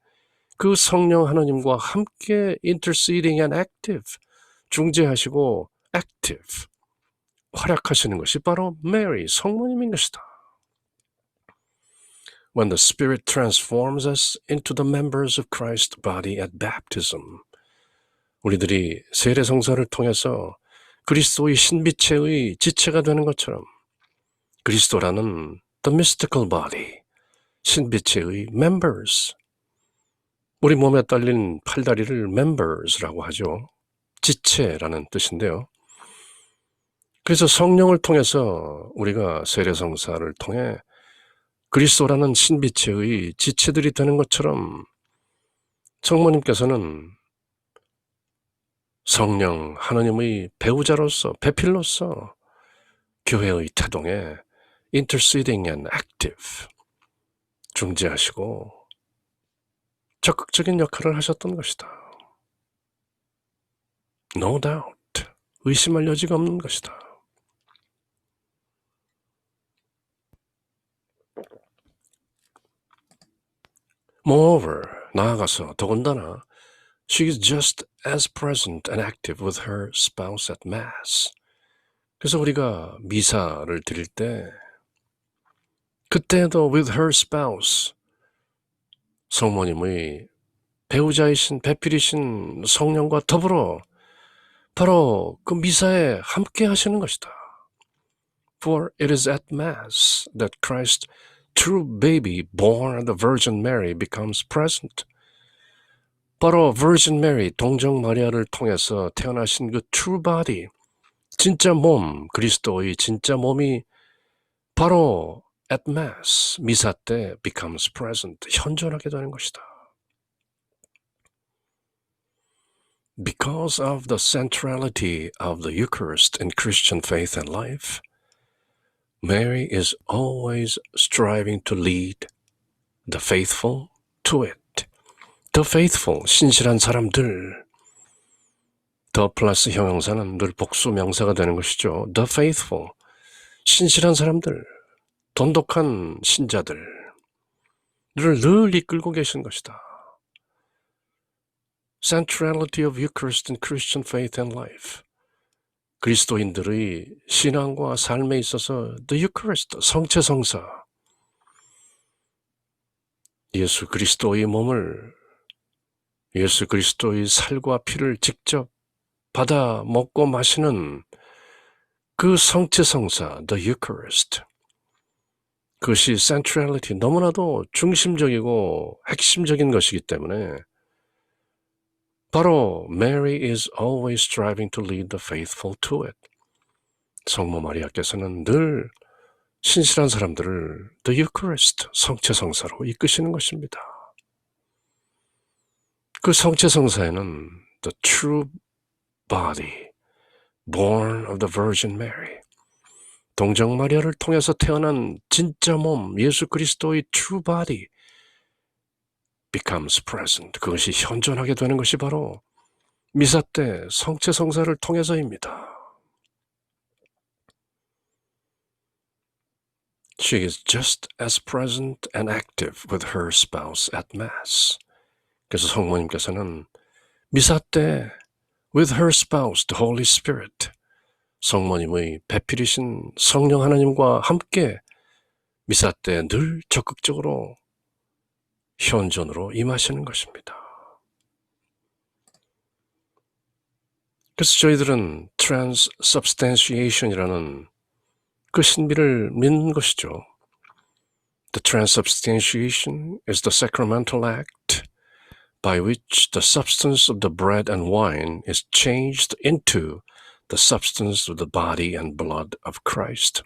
그 성령 하나님과 함께 interceding and active, 중재하시고 active, 활약하시는 것이 바로 Mary, 성모님인 것이다. When the Spirit transforms us into the members of Christ's body at baptism, 우리들이 세례성사를 통해서 그리스도의 신비체의 지체가 되는 것처럼 그리스도라는 the mystical body, 신비체의 members, 우리 몸에 딸린 팔다리를 members라고 하죠. 지체라는 뜻인데요. 그래서 성령을 통해서 우리가 세례성사를 통해 그리스도라는 신비체의 지체들이 되는 것처럼 성모님께서는 성령 하나님의 배우자로서 배필로서 교회의 태동에 interceding and active, 중재하시고 적극적인 역할을 하셨던 것이다. No doubt, 의심할 여지가 없는 것이다. Moreover, 나아가서 더군다나 she is just as present and active with her spouse at Mass. 그래서 우리가 미사를 드릴 때 그때도 with her spouse, 성모님의 배우자이신 배필이신 성령과 더불어 바로 그 미사에 함께 하시는 것이다. For it is at Mass that Christ's true baby born of the Virgin Mary becomes present. 바로 Virgin Mary, 동정 마리아를 통해서 태어나신 그 true body, 진짜 몸, 그리스도의 진짜 몸이 바로 at Mass, 미사 때 becomes present, 현존하게 되는 것이다. Because of the centrality of the Eucharist in Christian faith and life, Mary is always striving to lead the faithful to it. The faithful, 신실한 사람들. The 플러스 형용사는 늘 복수 명사가 되는 것이죠. The faithful, 신실한 사람들, 돈독한 신자들을 늘 이끌고 계신 것이다. Centrality of Eucharist in Christian faith and life. 그리스도인들의 신앙과 삶에 있어서 The Eucharist, 성체성사, 예수 그리스도의 몸을, 예수 그리스도의 살과 피를 직접 받아 먹고 마시는 그 성체성사, The Eucharist. 그것이 centrality, 너무나도 중심적이고 핵심적인 것이기 때문에 바로 Mary is always striving to lead the faithful to it. 성모 마리아께서는 늘 신실한 사람들을 The Eucharist, 성체성사로 이끄시는 것입니다. 그 성체성사에는 the true body, born of the Virgin Mary, 동정 마리아를 통해서 태어난 진짜 몸, 예수 그리스도의 true body becomes present. 그것이 현존하게 되는 것이 바로 미사 때 성체성사를 통해서입니다. She is just as present and active with her spouse at Mass. 그래서 성모님께서는 미사 때 with her spouse, the Holy Spirit, 성모님의 배필이신 성령 하나님과 함께 미사 때 늘 적극적으로 현존으로 임하시는 것입니다. 그래서 저희들은 transubstantiation이라는 그 신비를 믿는 것이죠. The transubstantiation is the sacramental act by which the substance of the bread and wine is changed into the substance of the body and blood of Christ.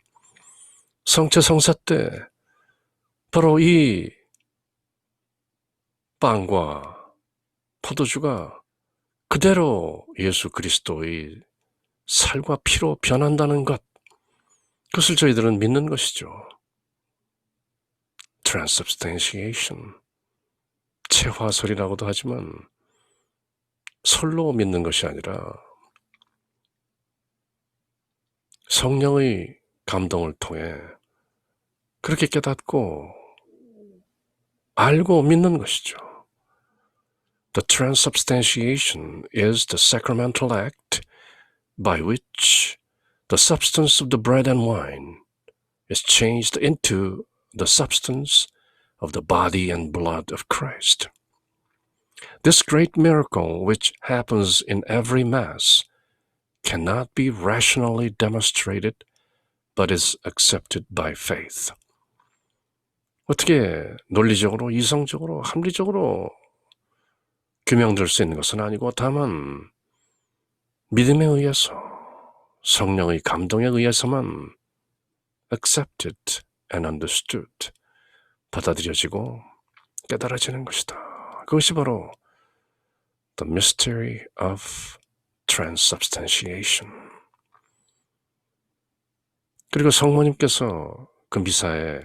성체성사 때 바로 이 빵과 포도주가 그대로 예수 그리스도의 살과 피로 변한다는 것, 그것을 저희들은 믿는 것이죠. Transubstantiation, 체화설이라고도 하지만 설로 믿는 것이 아니라 성령의 감동을 통해 그렇게 깨닫고 알고 믿는 것이죠. The transubstantiation is the sacramental act by which the substance of the bread and wine is changed into the substance of the body and blood of Christ. This great miracle, which happens in every Mass, cannot be rationally demonstrated, but is accepted by faith. 어떻게 논리적으로, 이성적으로, 합리적으로 규명될 수 있는 것은 아니고 다만 믿음에 의해서, 성령의 감동에 의해서만 accepted and understood, 받아들여지고 깨달아지는 것이다. 그것이 바로 the mystery of transubstantiation. 그리고 성모님께서 그 미사에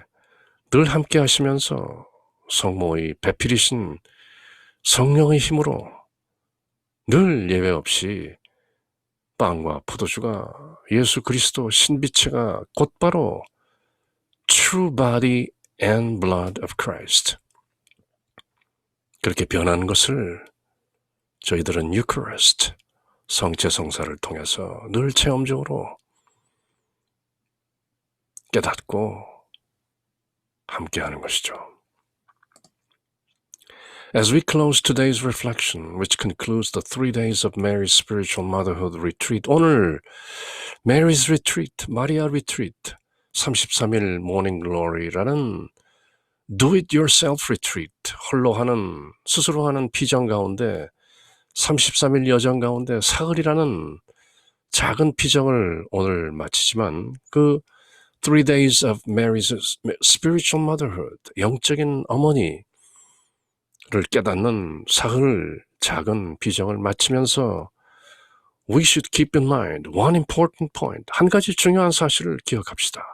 늘 함께 하시면서 성모의 배필이신 성령의 힘으로 늘 예외 없이 빵과 포도주가 예수 그리스도 신비체가 곧바로 true body and blood of Christ. 그렇게 변하는 것을 저희들은 유크리스트, 성체성사를 통해서 늘 체험적으로 깨닫고 함께하는 것이죠. As we close today's reflection, which concludes the 3 days of Mary's spiritual motherhood retreat, 오늘 Mary's retreat, 마리아 리트리트, 33일 모닝 글로리라는 do-it-yourself retreat, 홀로 하는, 스스로 하는 피정 가운데 33일 여정 가운데 사흘이라는 작은 피정을 오늘 마치지만 그 3 days of Mary's spiritual motherhood, 영적인 어머니를 깨닫는 사흘 작은 비정을 마치면서 we should keep in mind one important point, 한 가지 중요한 사실을 기억합시다.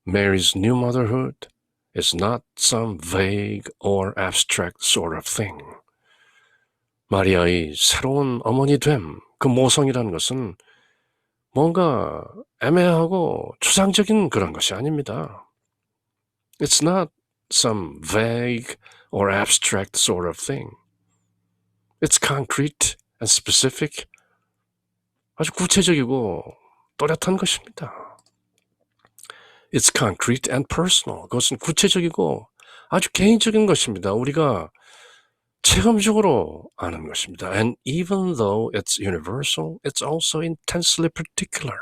Mary's new motherhood is not some vague or abstract sort of thing. 마리아의 새로운 어머니됨, 그 모성이라는 것은 뭔가 애매하고 추상적인 그런 것이 아닙니다. It's not some vague or abstract sort of thing. It's concrete and specific. 아주 구체적이고 또렷한 것입니다. It's concrete and personal. 그것은 구체적이고 아주 개인적인 것입니다. 우리가 체험적으로 아는 것입니다. And even though it's universal, it's also intensely particular.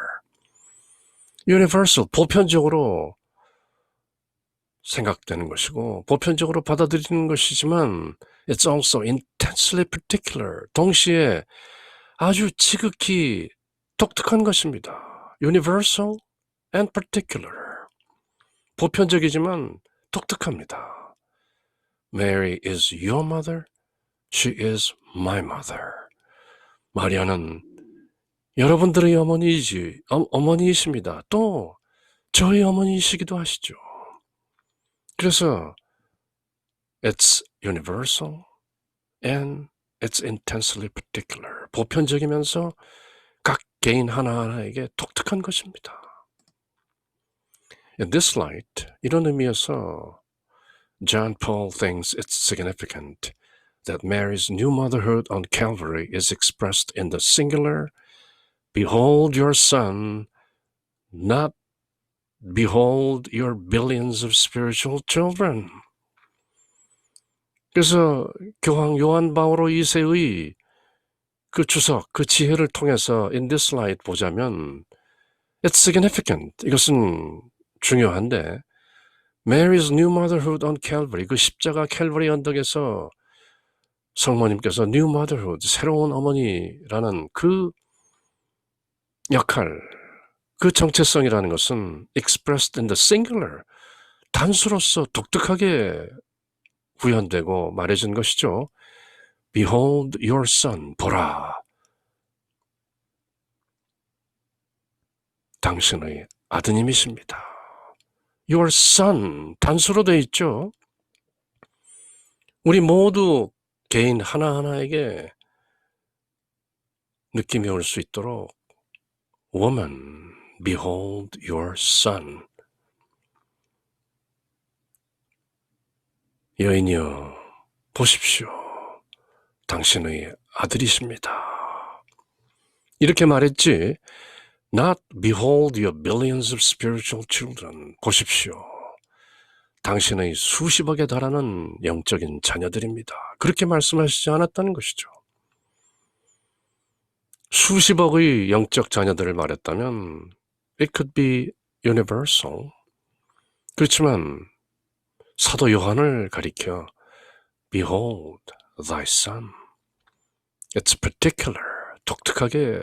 universal, 보편적으로 생각되는 것이고 보편적으로 받아들이는 것이지만 it's also intensely particular. 동시에 아주 지극히 독특한 것입니다. universal and particular. 보편적이지만 독특합니다. Mary is your mother. She is my mother. 마리아는 여러분들의 어머니이십니다. 또 저희 어머니이시기도 하시죠. 그래서 it's universal and it's intensely particular. 보편적이면서 각 개인 하나하나에게 독특한 것입니다. In this light, 이런 의미에서 John Paul thinks it's significant that Mary's new motherhood on Calvary is expressed in the singular, behold your son, not behold your billions of spiritual children. 그래서 교황 요한 바오로 2세의 그 주석, 그 지혜를 통해서 in this light 보자면 it's significant. 이것은 중요한데 Mary's new motherhood on Calvary, 그 십자가 캘버리 언덕에서 성모님께서 new motherhood, 새로운 어머니라는 그 역할, 그 정체성이라는 것은 expressed in the singular, 단수로서 독특하게 구현되고 말해진 것이죠. Behold your son, 보라. 당신의 아드님이십니다. Your son, 단수로 되어 있죠. 우리 모두 개인 하나하나에게 느낌이 올 수 있도록 Woman, behold your son. 여인이여, 보십시오. 당신의 아들이십니다. 이렇게 말했지, not behold your billions of spiritual children. 보십시오. 당신의 수십억에 달하는 영적인 자녀들입니다. 그렇게 말씀하시지 않았다는 것이죠. 수십억의 영적 자녀들을 말했다면 it could be universal. 그렇지만 사도 요한을 가리켜 behold thy son. It's particular. 독특하게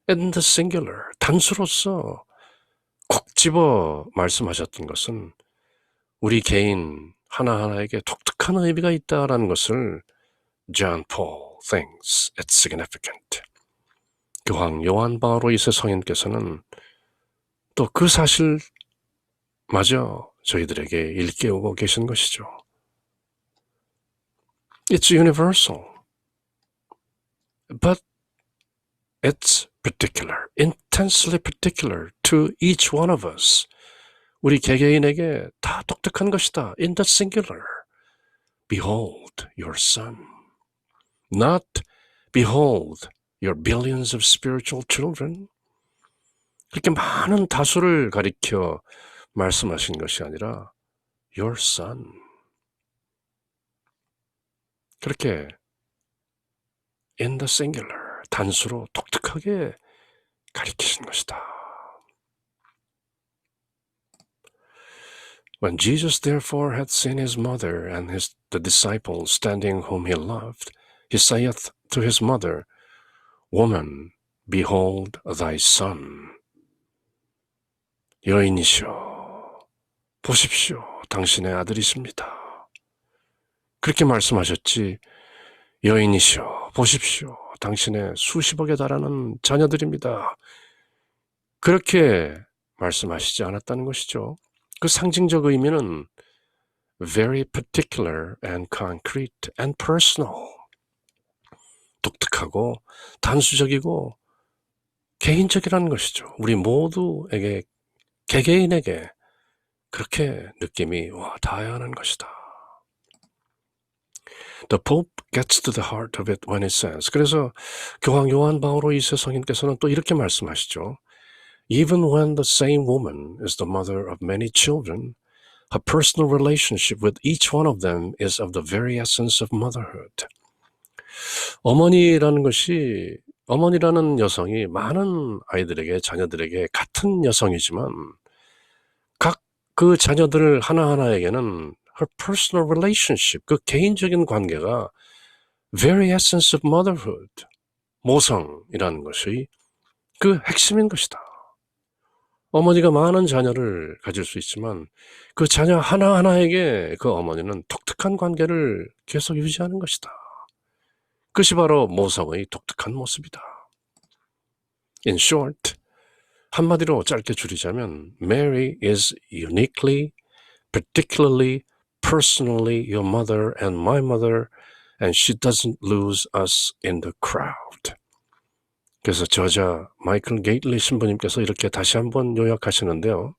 in the singular. 단수로서 콕 집어 말씀하셨던 것은 우리 개인 하나하나에게 독특한 의미가 있다라는 것을 John Paul thinks it's significant. 교황 요한 바오로 2세 성인께서는 또 그 사실마저 저희들에게 일깨우고 계신 것이죠. It's universal, but It's particular, intensely particular to each one of us. 우리 개개인에게 다 독특한 것이다. In the singular. Behold your son. Not behold your billions of spiritual children. 그렇게 많은 다수를 가리켜 말씀하신 것이 아니라 your son. 그렇게 in the singular, 단수로 독특하게 가리키신 것이다. When Jesus therefore had seen his mother and the disciples standing whom he loved, he saith to his mother, Woman, behold thy son. 여인이시여, 보십시오, 당신의 아들이십니다. 그렇게 말씀하셨지, 여인이시여, 보십시오, 당신의 수십억에 달하는 자녀들입니다. 그렇게 말씀하시지 않았다는 것이죠. 그 상징적 의미는 very particular and concrete and personal. 독특하고 단수적이고 개인적이라는 것이죠. 우리 모두에게, 개개인에게 그렇게 느낌이 와 닿아야 하는 것이다. The Pope gets to the heart of it when he says, 그래서 교황 요한 바오로 2세 성인께서는 또 이렇게 말씀하시죠. Even when the same woman is the mother of many children, her personal relationship with each one of them is of the very essence of motherhood. 어머니라는 여성이 많은 아이들에게, 자녀들에게 같은 여성이지만 각 그 자녀들 하나하나에게는 her personal relationship, 그 개인적인 관계가 very essence of motherhood, 모성이라는 것이 그 핵심인 것이다. 어머니가 많은 자녀를 가질 수 있지만 그 자녀 하나하나에게 그 어머니는 독특한 관계를 계속 유지하는 것이다. 그것이 바로 모성의 독특한 모습이다. In short, 한마디로 짧게 줄이자면 Mary is uniquely, particularly, personally your mother and my mother, and she doesn't lose us in the crowd. 그래서 저자 마이클 게이틀리 신부님께서 이렇게 다시 한번 요약하시는데요.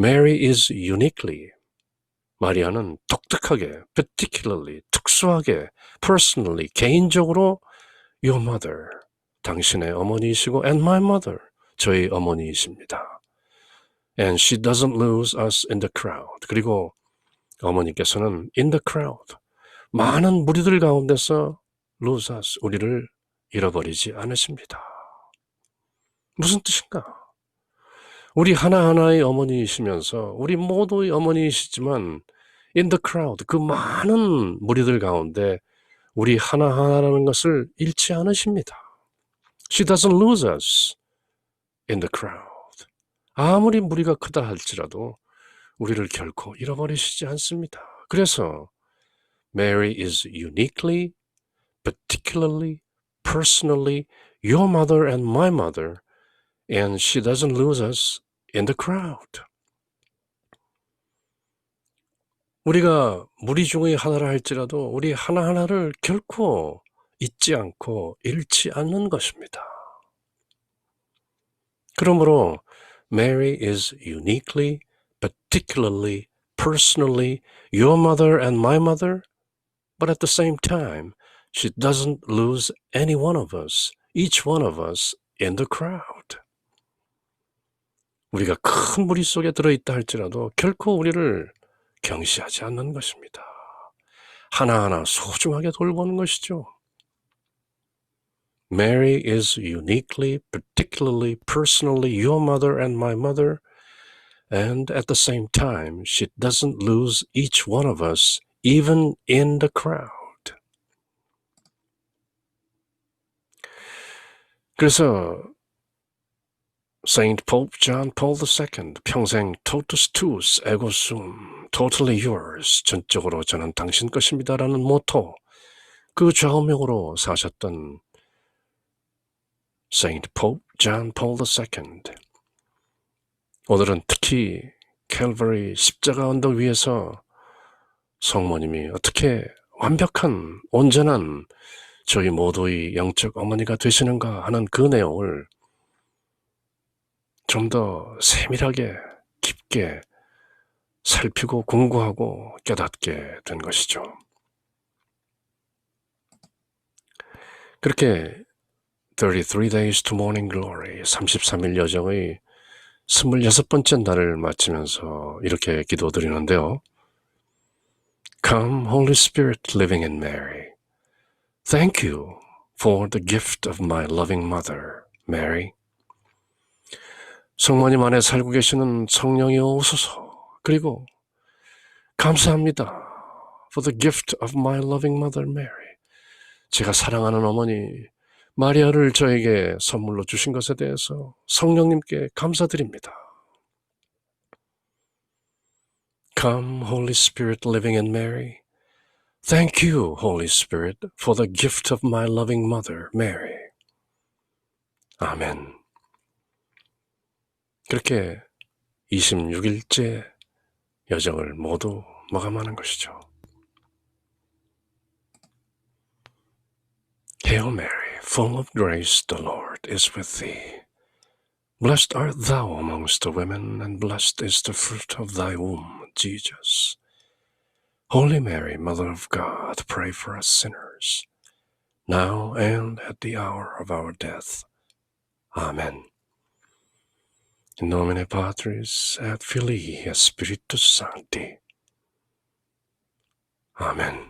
Mary is uniquely, 마리아는 독특하게, particularly, 특수하게, personally, 개인적으로 your mother, 당신의 어머니이시고 and my mother, 저희 어머니이십니다. And she doesn't lose us in the crowd. 그리고 어머니께서는 in the crowd, 많은 무리들 가운데서 lose us, 우리를 잃어버리지 않으십니다. 무슨 뜻인가? 우리 하나하나의 어머니이시면서 우리 모두의 어머니이시지만 in the crowd, 그 많은 무리들 가운데 우리 하나하나라는 것을 잃지 않으십니다. She doesn't lose us in the crowd. 아무리 무리가 크다 할지라도 우리를 결코 잃어버리시지 않습니다. 그래서 Mary is uniquely, particularly, personally your mother and my mother, and she doesn't lose us in the crowd. 우리가 무리 중의 하나라 할지라도 우리 하나하나를 결코 잊지 않고 잃지 않는 것입니다. 그러므로 Mary is uniquely, particularly, personally your mother and my mother, but at the same time, she doesn't lose any one of us, each one of us in the crowd. 우리가 큰 무리 속에 들어있다 할지라도 결코 우리를 경시하지 않는 것입니다. 하나하나 소중하게 돌보는 것이죠. Mary is uniquely, particularly, personally your mother and my mother, and at the same time, she doesn't lose each one of us, even in the crowd. 그래서 Saint Pope John Paul II, 평생 totus tuus, ego sum, totally yours, 전적으로 저는 당신 것입니다라는 모토, 그 좌우명으로 사셨던 Saint Pope John Paul II. 오늘은 특히 캘버리 십자가 언덕 위에서 성모님이 어떻게 완벽한, 온전한 저희 모두의 영적 어머니가 되시는가 하는 그 내용을 좀 더 세밀하게 깊게 살피고 공부하고 깨닫게 된 것이죠. 그렇게 33 Days to Morning Glory 33일 여정의 26번째 날을 마치면서 이렇게 기도드리는데요. Come, Holy Spirit living in Mary. Thank you for the gift of my loving mother, Mary. 성모님 안에 살고 계시는 성령이여 오소서. 그리고 감사합니다. For the gift of my loving mother, Mary. 제가 사랑하는 어머니 마리아를 저에게 선물로 주신 것에 대해서 성령님께 감사드립니다. Come, Holy Spirit living in Mary. Thank you, Holy Spirit, for the gift of my loving mother, Mary. 아멘. 그렇게 26일째 여정을 모두 마감하는 것이죠. Hail Mary, full of grace, the Lord is with thee. Blessed art thou amongst the women, and blessed is the fruit of thy womb, Jesus. Holy Mary, Mother of God, pray for us sinners, now and at the hour of our death. Amen. In nomine Patris et Filii et Spiritus Sancti. Amen.